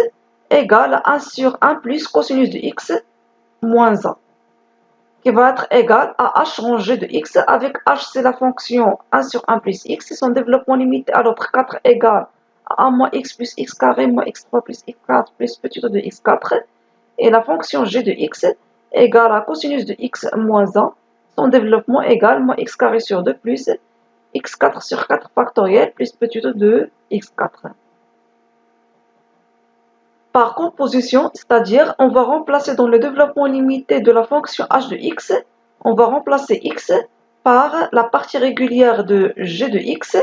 égale à 1 sur 1 plus cosinus de x moins 1, qui va être égal à h rond g de x, avec h c'est la fonction 1 sur 1 plus x, et son développement limité à l'ordre 4 égale à 1 moins x plus x carré moins x3 plus x4 plus petit de x4, et la fonction g de x égale à cosinus de x moins 1, son développement égale moins x carré sur 2 plus x4 sur 4 factoriel plus petit de x4. Par composition, c'est-à-dire on va remplacer dans le développement limité de la fonction h de x, on va remplacer x par la partie régulière de g de x,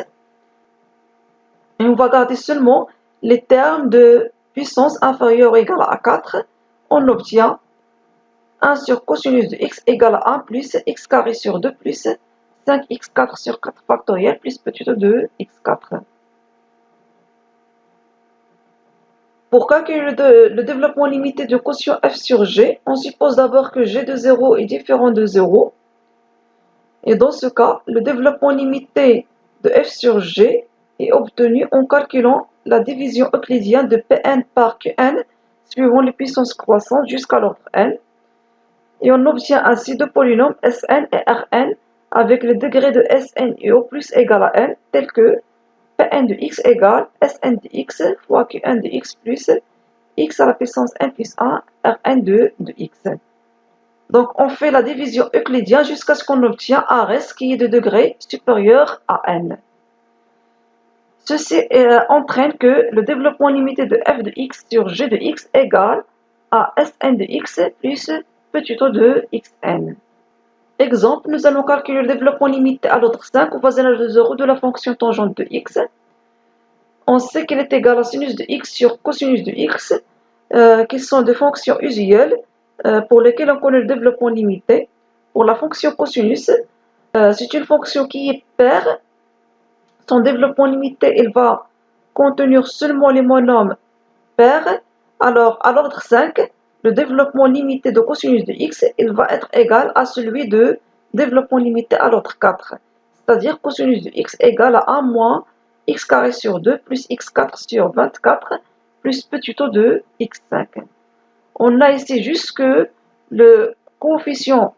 et on va garder seulement les termes de puissance inférieure ou égale à 4, on obtient 1 sur cosinus de x égale à 1 plus x carré sur 2 plus 5x4 sur 4 factoriel plus petit de x4. Pour calculer le développement limité du quotient f sur g, on suppose d'abord que g de 0 est différent de 0. Et dans ce cas, le développement limité de f sur g est obtenu en calculant la division euclidienne de Pn par Qn suivant les puissances croissantes jusqu'à l'ordre n. Et on obtient ainsi deux polynômes Sn et Rn avec le degré de Sn et au plus égal à n, tel que Pn de x égale Sn de x fois Qn de x plus x à la puissance n plus 1 Rn de x. Donc on fait la division euclidienne jusqu'à ce qu'on obtient un reste qui est de degré supérieur à n. Ceci entraîne que le développement limité de f de x sur g de x égale à Sn de x plus petit o de xn. Exemple, nous allons calculer le développement limité à l'ordre 5 au voisinage de 0 de la fonction tangente de x. on sait qu'il est égal à sinus de x sur cosinus de x, qui sont des fonctions usuelles pour lesquelles on connaît le développement limité. Pour la fonction cosinus, c'est une fonction qui est paire. Son développement limité, il va contenir seulement les monomes pairs. Alors, à l'ordre 5, le développement limité de cosinus de x, il va être égal à celui de développement limité à l'ordre 4. C'est-à-dire cosinus de x égale à 1 moins x carré sur 2 plus x4 sur 24 plus petit o de x5. On a ici juste que le coefficient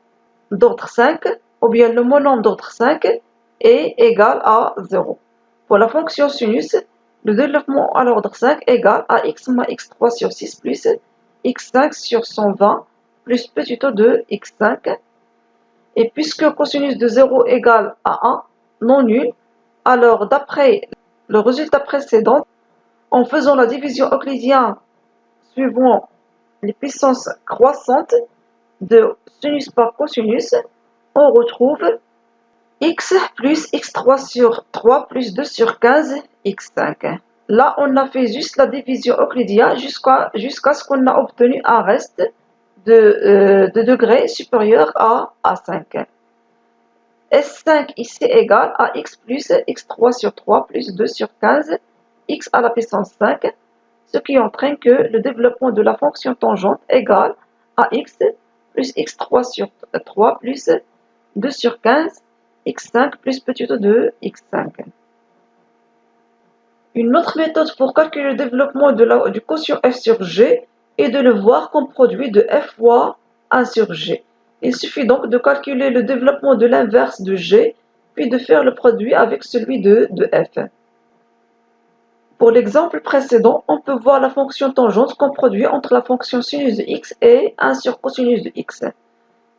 d'ordre 5, ou bien le monome d'ordre 5, est égal à 0. Pour la fonction sinus, le développement à l'ordre 5 est égal à x moins x3 sur 6 plus x5 sur 120 plus petit o de x5. Et puisque cosinus de 0 égale à 1, non nul, alors d'après le résultat précédent, en faisant la division euclidienne suivant les puissances croissantes de sinus par cosinus, on retrouve x plus x3 sur 3 plus 2 sur 15 x5. Là, on a fait juste la division euclidienne jusqu'à ce qu'on a obtenu un reste de degré supérieur à 5. S5 ici égale à x plus x3 sur 3 plus 2 sur 15 x à la puissance 5, ce qui entraîne que le développement de la fonction tangente égale à x plus x3 sur 3 plus 2 sur 15 x5 plus petit o de x5. Une autre méthode pour calculer le développement du quotient f sur g est de le voir comme produit de f fois 1 sur g. Il suffit donc de calculer le développement de l'inverse de g, puis de faire le produit avec celui de f. Pour l'exemple précédent, on peut voir la fonction tangente comme produit entre la fonction sinus de x et 1 sur cosinus de x.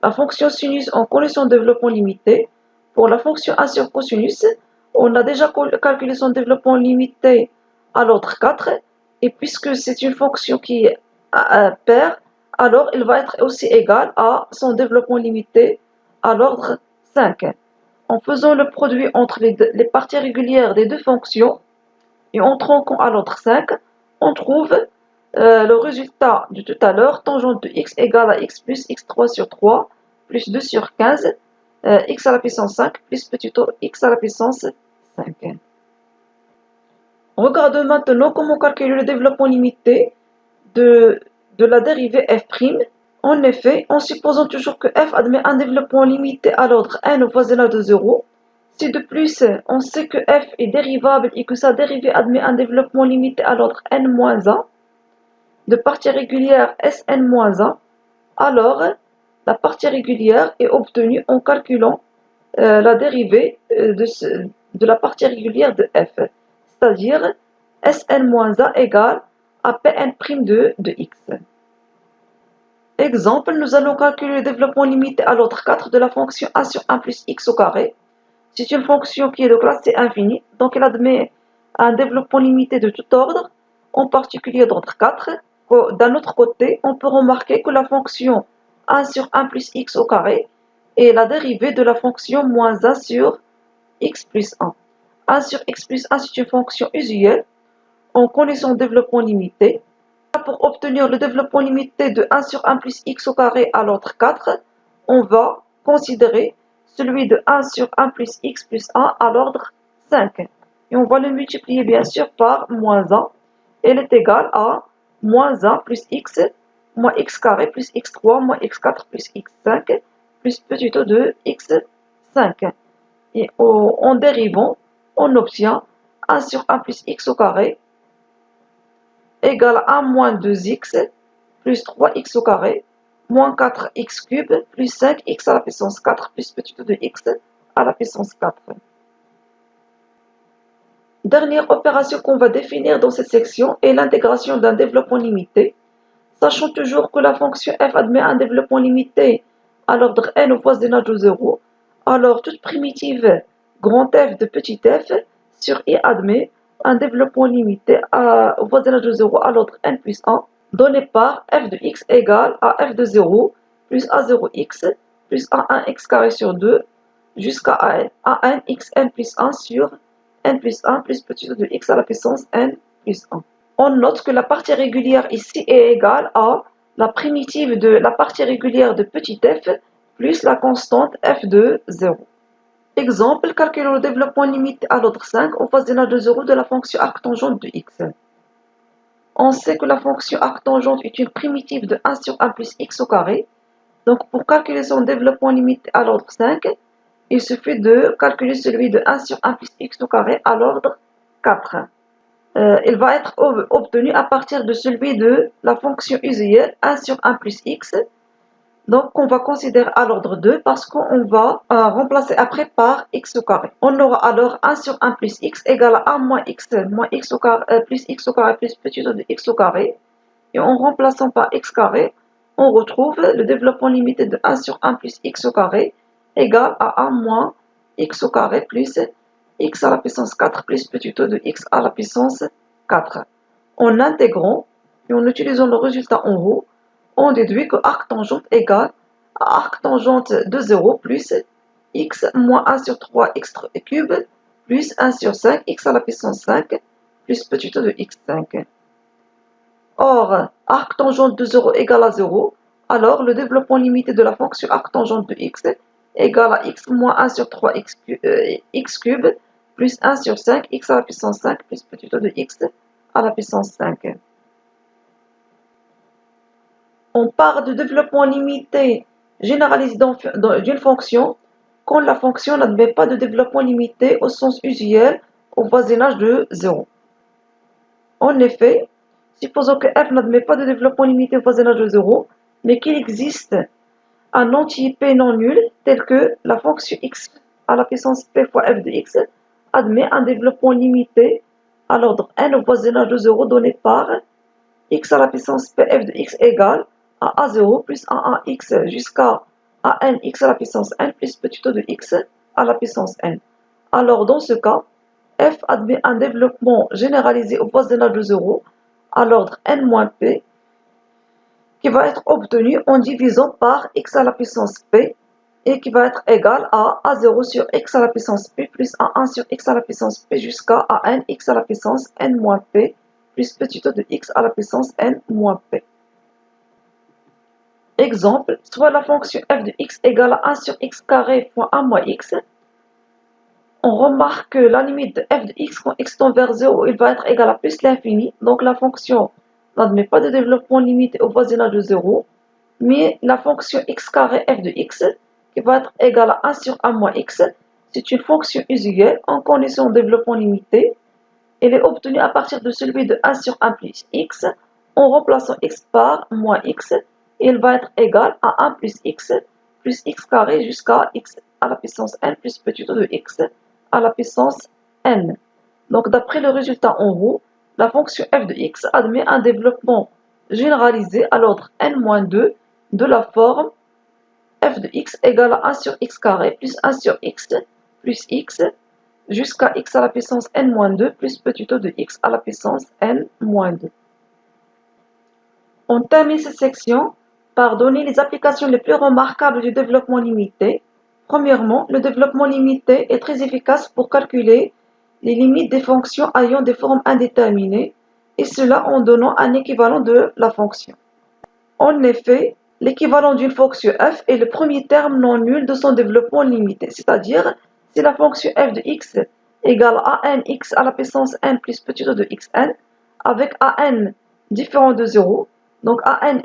La fonction sinus, on connaît son développement limité. Pour la fonction 1 sur cosinus, on a déjà calculé son développement limité à l'ordre 4, et puisque c'est une fonction qui est paire, alors il va être aussi égal à son développement limité à l'ordre 5. En faisant le produit entre les parties régulières des deux fonctions, et en tronquant à l'ordre 5, on trouve le résultat de tout à l'heure, tangente de x égale à x plus x3 sur 3 plus 2 sur 15 x à la puissance 5 plus petit o x à la puissance 5. Regardons maintenant comment calculer le développement limité de la dérivée f'. En effet, en supposant toujours que f admet un développement limité à l'ordre n au voisinage de 0, si de plus on sait que f est dérivable et que sa dérivée admet un développement limité à l'ordre n-1 de partie régulière Sn-1, alors la partie régulière est obtenue en calculant la dérivée de la partie régulière de f, c'est-à-dire Sn-1 égale à Pn' de x. Exemple, nous allons calculer le développement limité à l'ordre 4 de la fonction 1 sur 1 plus x au carré. C'est une fonction qui est de classe C infinie, donc elle admet un développement limité de tout ordre, en particulier d'ordre 4. D'un autre côté, on peut remarquer que la fonction 1 sur 1 plus x au carré est la dérivée de la fonction moins 1 sur x plus 1. 1 sur x plus 1, c'est une fonction usuelle. On connaît son développement limité. Pour obtenir le développement limité de 1 sur 1 plus x au carré à l'ordre 4, on va considérer celui de 1 sur 1 plus x plus 1 à l'ordre 5. Et on va le multiplier bien sûr par moins 1. Elle est égale à moins 1 plus x, moins x carré plus x3, moins x4 plus x5, plus petit o de x5. Et en dérivant, on obtient 1 sur 1 plus x au carré égale à moins 2x plus 3x au carré moins 4x cube plus 5x à la puissance 4 plus petit o de x à la puissance 4. Dernière opération qu'on va définir dans cette section est l'intégration d'un développement limité. Sachant toujours que la fonction f admet un développement limité à l'ordre n au voisinage de 0, alors toute primitive grand f de petit f sur i admet un développement limité au voisinage de 0 à l'ordre n plus 1, donné par f de x égale à f de 0 plus a0x plus a1x carré sur 2 jusqu'à an xn plus 1 sur n plus 1 plus petit o de x à la puissance n plus 1. On note que la partie régulière ici est égale à la primitive de la partie régulière de petit f plus la constante f de 0. Exemple, calculons le développement limité à l'ordre 5 au voisinage de 0 de la fonction arctangente de x. On sait que la fonction arctangente est une primitive de 1 sur 1 plus x au carré. Donc pour calculer son développement limité à l'ordre 5, il suffit de calculer celui de 1 sur 1 plus x au carré à l'ordre 4. Il va être obtenu à partir de celui de la fonction usuelle 1 sur 1 plus x. Donc on va considérer à l'ordre 2 parce qu'on va remplacer après par x au carré. On aura alors 1 sur 1 plus x égale à 1 moins x au carré, plus x au carré plus petit o de x au carré. Et en remplaçant par x carré, on retrouve le développement limité de 1 sur 1 plus x au carré égale à 1 moins x au carré plus x à la puissance 4 plus petit o de x à la puissance 4. En intégrant et en utilisant le résultat en haut, on déduit que arctangente égale à arctangente de 0 plus x moins 1 sur 3 x cube plus 1 sur 5 x à la puissance 5 plus petit o de x5. Or, arctangente de 0 égale à 0, alors le développement limité de la fonction arctangente de x égale à x moins 1 sur 3 x cube plus 1 sur 5 x à la puissance 5 plus petit o de x à la puissance 5. On part de développement limité généralisé d'une fonction quand la fonction n'admet pas de développement limité au sens usuel au voisinage de 0. En effet, supposons que f n'admet pas de développement limité au voisinage de 0, mais qu'il existe un anti-p non nul tel que la fonction x à la puissance p fois f de x admet un développement limité à l'ordre n au voisinage de 0 donné par x à la puissance p f de x égale à a0 plus a1x jusqu'à an x à la puissance n plus petit o de x à la puissance n. Alors dans ce cas, f admet un développement généralisé au voisinage de 0 à l'ordre n-p qui va être obtenu en divisant par x à la puissance p et qui va être égal à a0 sur x à la puissance p plus a1 sur x à la puissance p jusqu'à an x à la puissance n-p plus petit o de x à la puissance n-p. Exemple, soit la fonction f de x égale à 1 sur x carré fois 1 moins x. On remarque que la limite de f de x quand x tend vers 0, il va être égal à plus l'infini. Donc la fonction n'admet pas de développement limité au voisinage de 0. Mais la fonction x carré f de x, qui va être égale à 1 sur 1 moins x, c'est une fonction usuelle en condition de développement limité. Elle est obtenue à partir de celui de 1 sur 1 plus x en remplaçant x par moins x. Et elle va être égale à 1 plus x carré jusqu'à x à la puissance n plus petit o de x à la puissance n. Donc d'après le résultat en haut, la fonction f de x admet un développement généralisé à l'ordre n-2 de la forme f de x égale à 1 sur x carré plus 1 sur x plus x jusqu'à x à la puissance n-2 plus petit o de x à la puissance n-2. On termine cette section par donner les applications les plus remarquables du développement limité. Premièrement, le développement limité est très efficace pour calculer les limites des fonctions ayant des formes indéterminées, et cela en donnant un équivalent de la fonction. En effet, l'équivalent d'une fonction f est le premier terme non nul de son développement limité, c'est-à-dire si la fonction f de x égale à an x à la puissance n plus petit o de xn, avec an différent de 0, donc an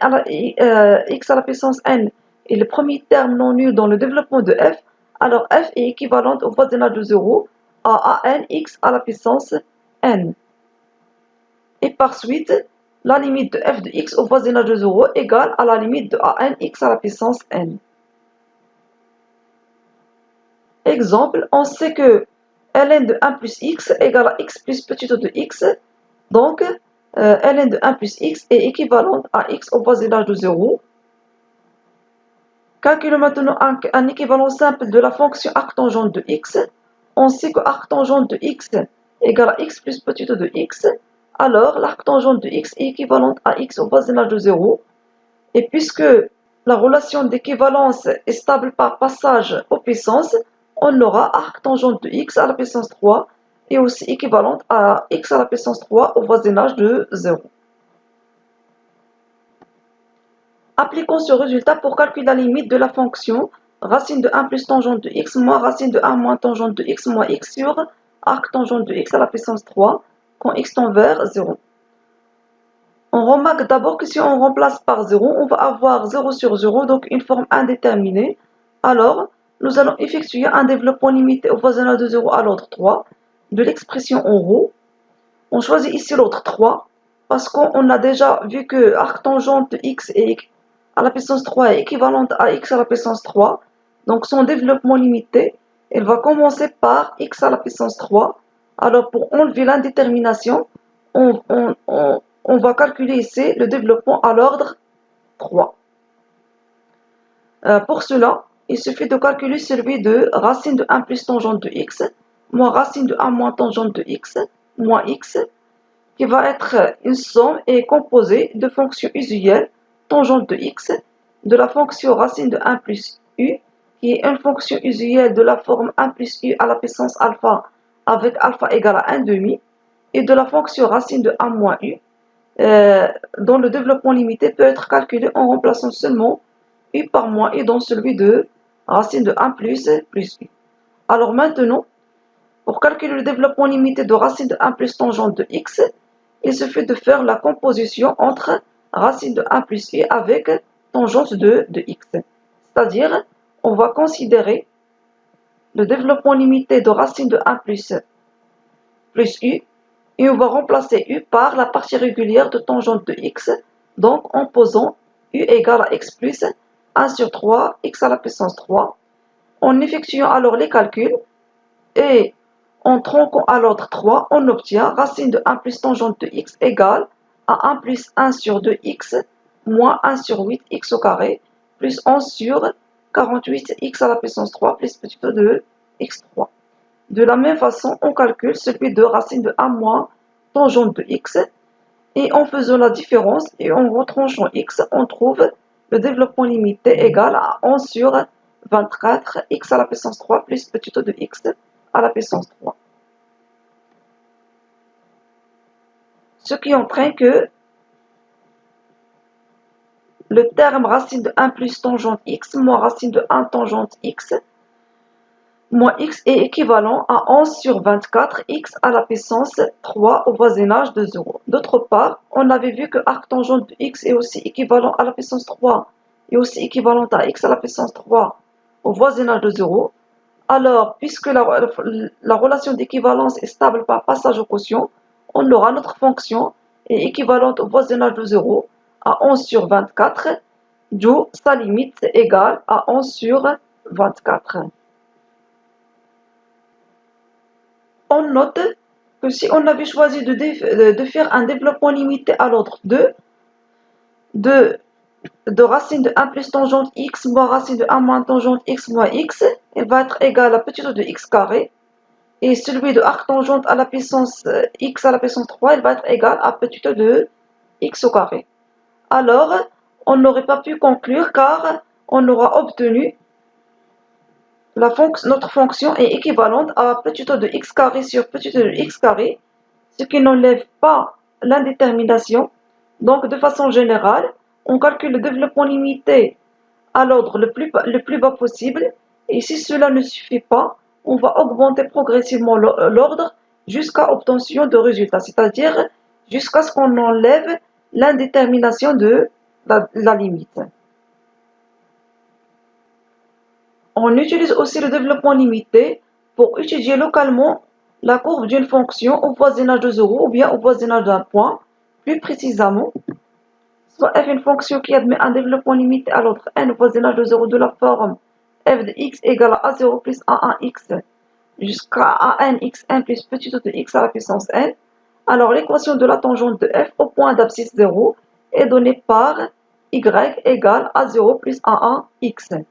x à la puissance n est le premier terme non nul dans le développement de f, alors f est équivalente au voisinage de 0 à an x à la puissance n. Et par suite, la limite de f de x au voisinage de 0 égale à la limite de an x à la puissance n. Exemple, on sait que ln de 1 plus x égale à x plus petit o de x, donc ln de 1 plus x est équivalente à x au voisinage de 0. Calculons maintenant un équivalent simple de la fonction arctangente de x. On sait que arctangente de x égale à x plus petit o de x. Alors l'arctangente de x est équivalente à x au voisinage de 0. Et puisque la relation d'équivalence est stable par passage aux puissances, on aura arctangente de x à la puissance 3 est aussi équivalente à x à la puissance 3 au voisinage de 0. Appliquons ce résultat pour calculer la limite de la fonction racine de 1 plus tangente de x moins racine de 1 moins tangente de x moins x sur arc tangente de x à la puissance 3 quand x tend vers 0. On remarque d'abord que si on remplace par 0, on va avoir 0 sur 0, donc une forme indéterminée. Alors, nous allons effectuer un développement limité au voisinage de 0 à l'ordre 3 de l'expression en haut. On choisit ici l'ordre 3 parce qu'on a déjà vu que arc tangente de x à la puissance 3 est équivalente à x à la puissance 3. Donc son développement limité, il va commencer par x à la puissance 3. Alors pour enlever l'indétermination, on va calculer ici le développement à l'ordre 3. Pour cela, il suffit de calculer celui de racine de 1 plus tangente de x moins racine de 1 moins tangente de x moins x, qui va être une somme et composée de fonctions usuelles tangente de x, de la fonction racine de 1 plus u, qui est une fonction usuelle de la forme 1 plus u à la puissance alpha avec alpha égale à 1 demi, et de la fonction racine de 1 moins u, dont le développement limité peut être calculé en remplaçant seulement u par moins u dans celui de racine de 1 plus u. Alors maintenant, pour calculer le développement limité de racine de 1 plus tangente de x, il suffit de faire la composition entre racine de 1 plus u avec tangente de x. C'est-à-dire, on va considérer le développement limité de racine de 1 plus u, et on va remplacer u par la partie régulière de tangente de x, donc en posant u égale à x plus 1 sur 3, x à la puissance 3. En effectuant alors les calculs, et en tronquant à l'ordre 3, on obtient racine de 1 plus tangente de x égale à 1 plus 1 sur 2x moins 1 sur 8x au carré plus 11 sur 48x à la puissance 3 plus petit o de x3. De la même façon, on calcule celui de racine de 1 moins tangente de x, et en faisant la différence et en retranchant x, on trouve le développement limité égal à 11 sur 24 x à la puissance 3 plus petit o de x à la puissance 3. Ce qui entraîne que le terme racine de 1 plus tangente x moins racine de 1 tangente x moins x est équivalent à 11 sur 24 x à la puissance 3 au voisinage de 0. D'autre part, on avait vu que arc tangente de x est aussi équivalent à la puissance 3 et aussi équivalent à x à la puissance 3 au voisinage de 0. Alors, puisque la relation d'équivalence est stable par passage au quotient, on aura notre fonction est équivalente au voisinage de 0 à 11 sur 24, d'où sa limite égale à 11 sur 24. On note que si on avait choisi de faire un développement limité à l'ordre 2, de racine de 1 plus tangente x moins racine de 1 moins tangente x moins x, il va être égal à petit o de x carré. Et celui de arc tangente à la puissance x à la puissance 3, il va être égal à petit o de x au carré. Alors, on n'aurait pas pu conclure car on aura obtenu notre fonction est équivalente à petit o de x carré sur petit o de x carré, ce qui n'enlève pas l'indétermination. Donc, de façon générale, on calcule le développement limité à l'ordre le plus bas possible, et si cela ne suffit pas, on va augmenter progressivement l'ordre jusqu'à obtention de résultats, c'est-à-dire jusqu'à ce qu'on enlève l'indétermination de la limite. On utilise aussi le développement limité pour étudier localement la courbe d'une fonction au voisinage de 0 ou bien au voisinage d'un point. Plus précisément, soit f est une fonction qui admet un développement limité à l'ordre n au voisinage de 0 de la forme f de x égale à a0 plus a1x jusqu'à anxn plus petit o de x à la puissance n. Alors l'équation de la tangente de f au point d'abscisse 0 est donnée par y égale a0 plus a1x.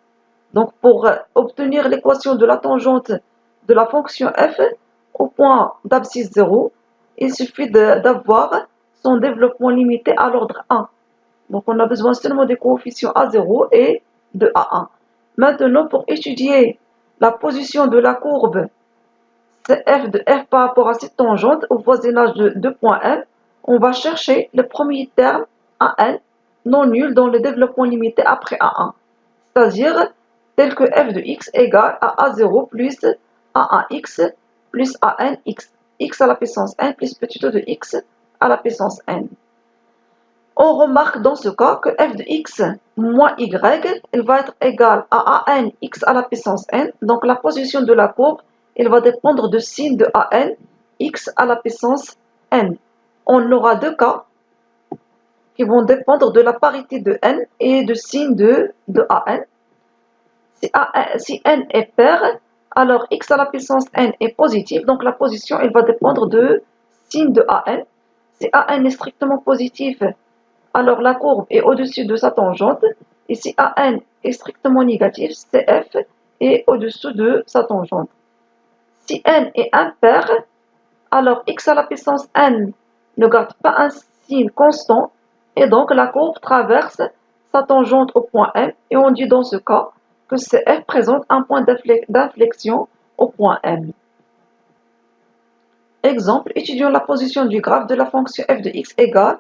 Donc pour obtenir l'équation de la tangente de la fonction f au point d'abscisse 0, il suffit d'avoir son développement limité à l'ordre 1. Donc on a besoin seulement des coefficients a0 et de a1. Maintenant, pour étudier la position de la courbe c'est f de f par rapport à cette tangente au voisinage de 2 points M. On va chercher le premier terme AN non nul dans le développement limité après A1. C'est-à-dire tel que f de x égale à A0 plus A1x plus ANx. X à la puissance n plus petit o de x à la puissance n. On remarque dans ce cas que f de x moins y, il va être égal à an x à la puissance n. Donc la position de la courbe, elle va dépendre de signe de an x à la puissance n. On aura deux cas qui vont dépendre de la parité de n et de signe de an. Si n est pair, alors x à la puissance n est positif, donc la position elle va dépendre de signe de an. Si an est strictement positif, alors la courbe est au-dessus de sa tangente, et si AN est strictement négatif, CF est au-dessous de sa tangente. Si N est impair, alors x à la puissance n ne garde pas un signe constant, et donc la courbe traverse sa tangente au point M, et on dit dans ce cas que CF présente un point d'inflexion au point M. Exemple, étudions la position du graphe de la fonction f de x égale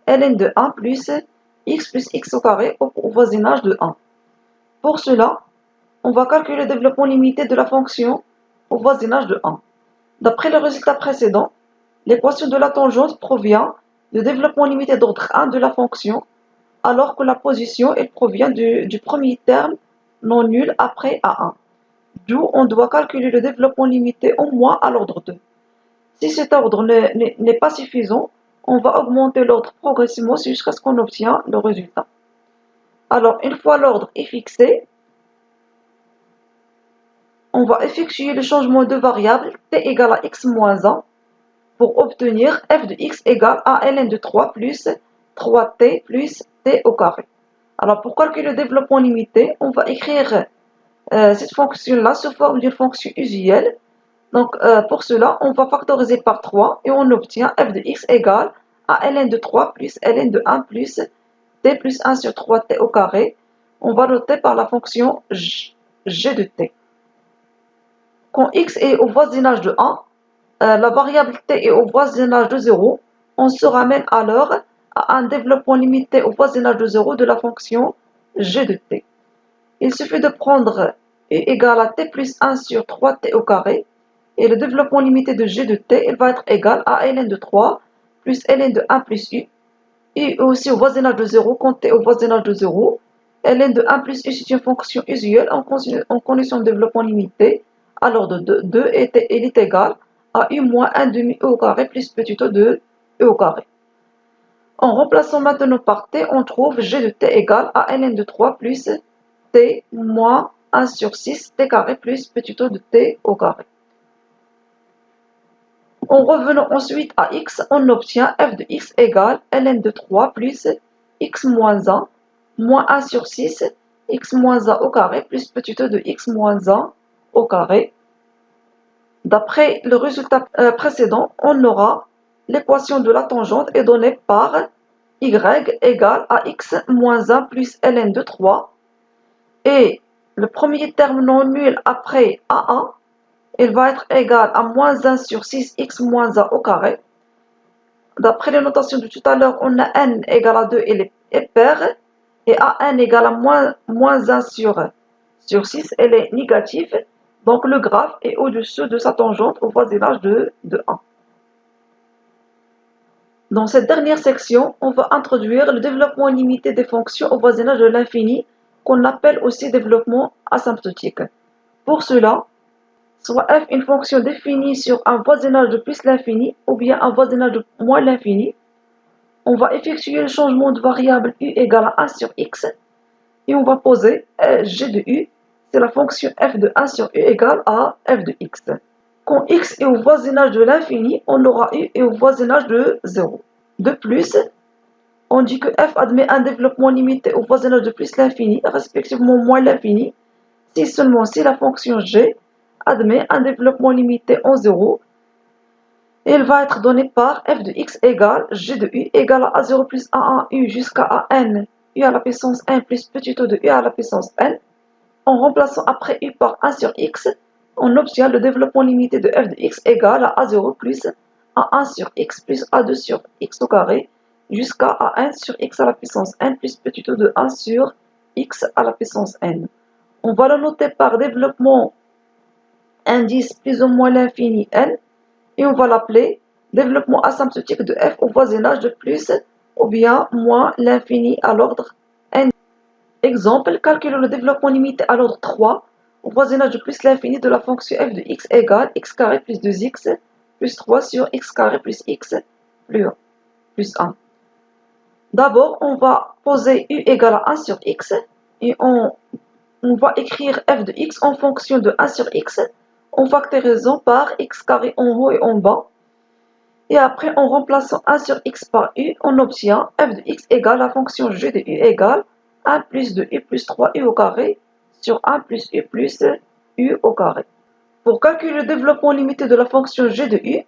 ln de 1 plus x au carré au voisinage de 1. Pour cela, on va calculer le développement limité de la fonction au voisinage de 1. D'après le résultat précédent, l'équation de la tangente provient du développement limité d'ordre 1 de la fonction, alors que la position elle provient du premier terme non nul après A1. D'où on doit calculer le développement limité au moins à l'ordre 2. Si cet ordre n'est pas suffisant, on va augmenter l'ordre progressivement jusqu'à ce qu'on obtient le résultat. Alors, une fois l'ordre est fixé, on va effectuer le changement de variable t égale à x moins 1 pour obtenir f de x égale à ln de 3 plus 3t plus t au carré. Alors, pour calculer le développement limité, on va écrire cette fonction-là sous forme d'une fonction usuelle. Donc, pour cela, on va factoriser par 3 et on obtient f de x égale à ln de 3 plus ln de 1 plus t plus 1 sur 3t au carré. On va noter par la fonction g de t. Quand x est au voisinage de 1, la variable t est au voisinage de 0, on se ramène alors à un développement limité au voisinage de 0 de la fonction g de t. Il suffit de prendre u égale à t plus 1 sur 3t au carré, et le développement limité de g de t il va être égal à ln de 3 plus ln de 1 plus u. U aussi au voisinage de 0, quand t est au voisinage de 0. ln de 1 plus u c'est une fonction usuelle en condition de développement limité. Alors de 2 il est égal à u moins 1 demi u au carré plus petit o de u au carré. En remplaçant maintenant par t, on trouve g de t égale à ln de 3 plus t moins 1 sur 6 t carré plus petit o de t au carré. En revenant ensuite à x, on obtient f de x égale ln de 3 plus x moins 1 moins 1 sur 6 x moins 1 au carré plus petit o de x moins 1 au carré. D'après le résultat précédent, on aura l'équation de la tangente est donnée par y égale à x moins 1 plus ln de 3. Et le premier terme non nul après A1, il va être égal à moins 1 sur 6x moins 1 au carré. D'après les notations de tout à l'heure, on a n égale à 2 et est pair. Et an égale à moins 1 sur 6, elle est négative. Donc le graphe est au-dessus de sa tangente au voisinage de 1. Dans cette dernière section, on va introduire le développement limité des fonctions au voisinage de l'infini, qu'on appelle aussi développement asymptotique. Pour cela, soit f une fonction définie sur un voisinage de plus l'infini ou bien un voisinage de moins l'infini, on va effectuer le changement de variable u égale à 1 sur x et on va poser g de u, c'est la fonction f de 1 sur u égale à f de x. Quand x est au voisinage de l'infini, on aura u est au voisinage de 0. De plus, on dit que f admet un développement limité au voisinage de plus l'infini, respectivement moins l'infini, si seulement si la fonction g admet un développement limité en 0, et elle va être donnée par f de x égale g de u égale à 0 plus a1 u jusqu'à an u à la puissance 1 plus petit o de u à la puissance n, en remplaçant après u par 1 sur x, on obtient le développement limité de f de x égale à a0 plus a1 sur x plus a2 sur x au carré jusqu'à a1 sur x à la puissance n plus petit o de 1 sur x à la puissance n. On va le noter par développement indice plus ou moins l'infini n et on va l'appeler développement asymptotique de f au voisinage de plus ou bien moins l'infini à l'ordre n. Exemple, calculons le développement limité à l'ordre 3 au voisinage de plus l'infini de la fonction f de x égale x carré plus 2x plus 3 sur x carré plus x plus 1. D'abord, on va poser u égale à 1 sur x et on va écrire f de x en fonction de 1 sur x en factorisant par x carré en haut et en bas. Et après, en remplaçant 1 sur x par u, on obtient f de x égale la fonction g de u égale 1 plus 2u plus 3u au carré sur 1 plus u au carré. Pour calculer le développement limité de la fonction g de u,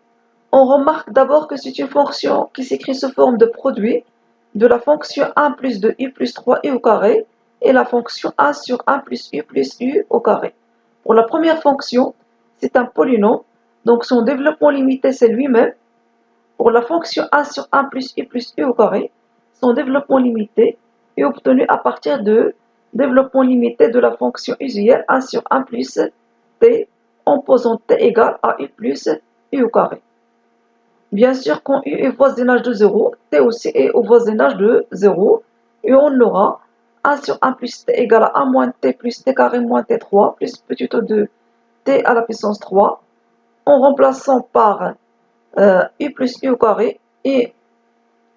on remarque d'abord que c'est une fonction qui s'écrit sous forme de produit de la fonction 1 plus 2u plus 3u au carré et la fonction 1 sur 1 plus u au carré. Pour la première fonction, c'est un polynôme, donc son développement limité c'est lui-même. Pour la fonction 1 sur 1 plus u au carré, son développement limité est obtenu à partir de développement limité de la fonction usuelle 1 sur 1 plus t en posant t égale à u plus u au carré. Bien sûr, quand u est voisinage de 0, t aussi est au voisinage de 0, et on aura 1 sur 1 plus t égale à 1 moins t plus t carré moins t3 plus petit o de t à la puissance 3, en remplaçant par u plus u au carré, et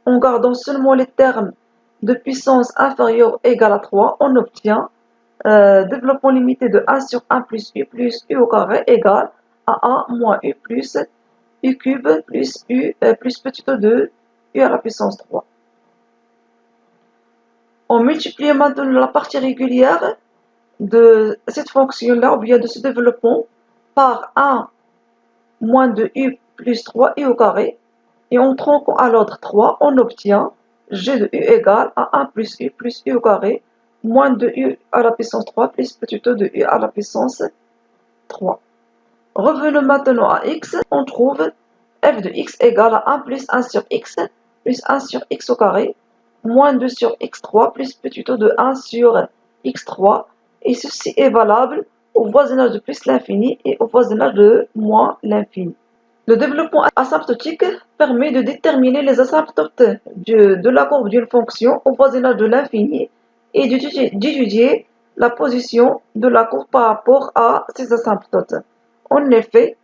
en gardant seulement les termes de puissance inférieure égale à 3, on obtient développement limité de 1 sur 1 plus u au carré égale à 1 moins u plus u cube plus u plus petit o de u à la puissance 3. On multiplie maintenant la partie régulière de cette fonction-là, ou bien de ce développement, par 1 moins de u plus 3u au carré, et en tronquant à l'ordre 3, on obtient g de u égale à 1 plus u au carré, moins de u à la puissance 3 plus petit o de u à la puissance 3. Revenons maintenant à x, on trouve f de x égale à 1 plus 1 sur x plus 1 sur x au carré, moins 2 sur x3 plus petit o de 1 sur x3, et ceci est valable au voisinage de plus l'infini et au voisinage de moins l'infini. Le développement asymptotique permet de déterminer les asymptotes de la courbe d'une fonction au voisinage de l'infini et d'étudier la position de la courbe par rapport à ces asymptotes. En effet,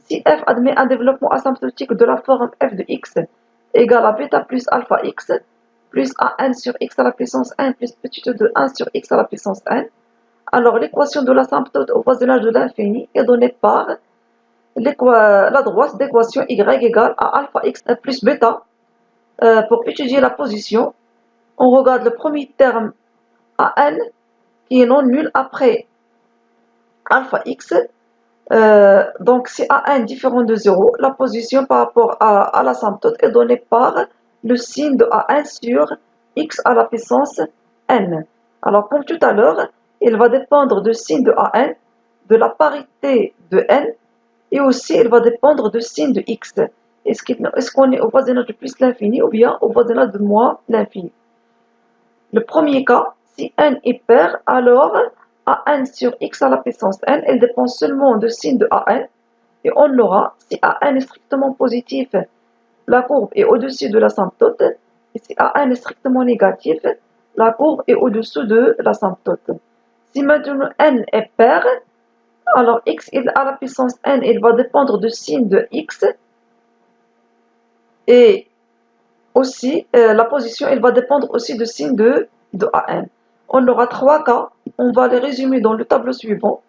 si f admet un développement asymptotique de la forme f de x égale à bêta plus alpha x plus an sur x à la puissance n plus petit o de 1 sur x à la puissance n, alors l'équation de l'asymptote au voisinage de l'infini est donnée par la droite d'équation y égale à alpha x plus bêta. Pour étudier la position, on regarde le premier terme an qui est non nul après alpha x. Donc si an différent de 0, la position par rapport à l'asymptote est donnée par le signe de an sur x à la puissance n. Alors comme tout à l'heure, il va dépendre du signe de an, de la parité de n, et aussi il va dépendre du signe de x. Est-ce qu'on est au voisinage de plus l'infini ou bien au voisinage de moins l'infini? Le premier cas, si n est pair, alors an sur x à la puissance n, elle dépend seulement du signe de an, et on aura, si an est strictement positif, la courbe est au-dessus de l'asymptote, et si an est strictement négatif, la courbe est au-dessous de l'asymptote. Si maintenant n est pair, alors x à la puissance n, il va dépendre du signe de x, et aussi la position, elle va dépendre aussi du signe de an. On aura trois cas, on va les résumer dans le tableau suivant.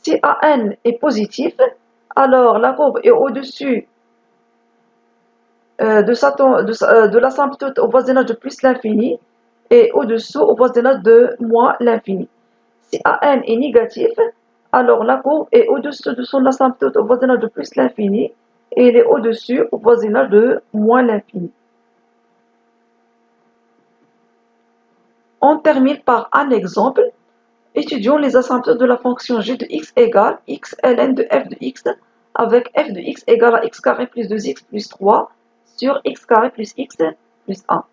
Si an est positif, alors la courbe est au-dessus de l'asymptote au voisinage de plus l'infini et au-dessous au voisinage de moins l'infini. Si an est négatif, alors la courbe est au-dessus de son asymptote au voisinage de plus l'infini et elle est au-dessus au voisinage de moins l'infini. On termine par un exemple. Étudions les asymptotes de la fonction g de x égale x ln de f de x avec f de x égale à x carré plus 2x plus 3 sur x carré plus x plus 1.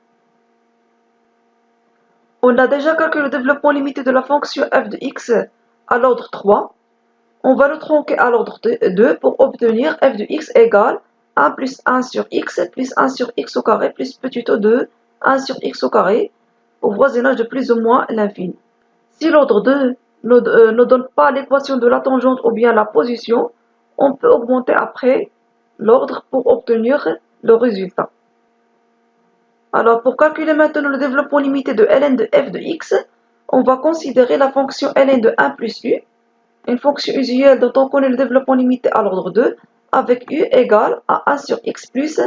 On a déjà calculé le développement limité de la fonction f de x à l'ordre 3. On va le tronquer à l'ordre 2 pour obtenir f de x égale 1 plus 1 sur x plus 1 sur x au carré plus petit o de 1 sur x au carré au voisinage de plus ou moins l'infini. Si l'ordre 2 ne donne pas l'équation de la tangente ou bien la position, on peut augmenter après l'ordre pour obtenir le résultat. Alors, pour calculer maintenant le développement limité de ln de f de x, on va considérer la fonction ln de 1 plus u, une fonction usuelle dont on connaît le développement limité à l'ordre 2, avec u égale à 1 sur x plus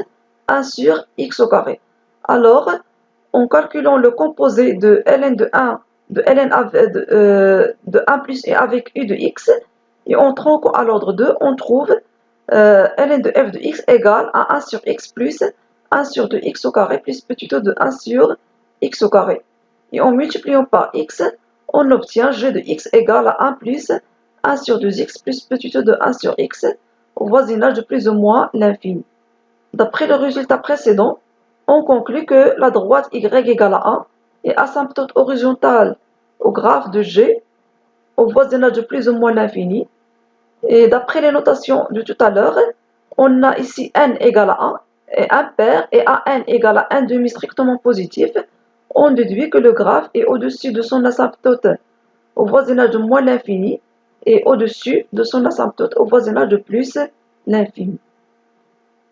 1 sur x au carré. Alors, en calculant le composé de ln de 1 de 1 plus u avec u de x, et en tronquant à l'ordre 2, on trouve ln de f de x égale à 1 sur x plus 1 sur 2x au carré plus petit o de 1 sur x au carré. Et en multipliant par x, on obtient g de x égale à 1 plus 1 sur 2x plus petit o de 1 sur x au voisinage de plus ou moins l'infini. D'après le résultat précédent, on conclut que la droite y égale à 1 est asymptote horizontale au graphe de g au voisinage de plus ou moins l'infini. Et d'après les notations de tout à l'heure, on a ici n égale à 1 et impair et à n égale à 1 demi strictement positif. On déduit que le graphe est au-dessus de son asymptote au voisinage de moins l'infini et au-dessus de son asymptote au voisinage de plus l'infini.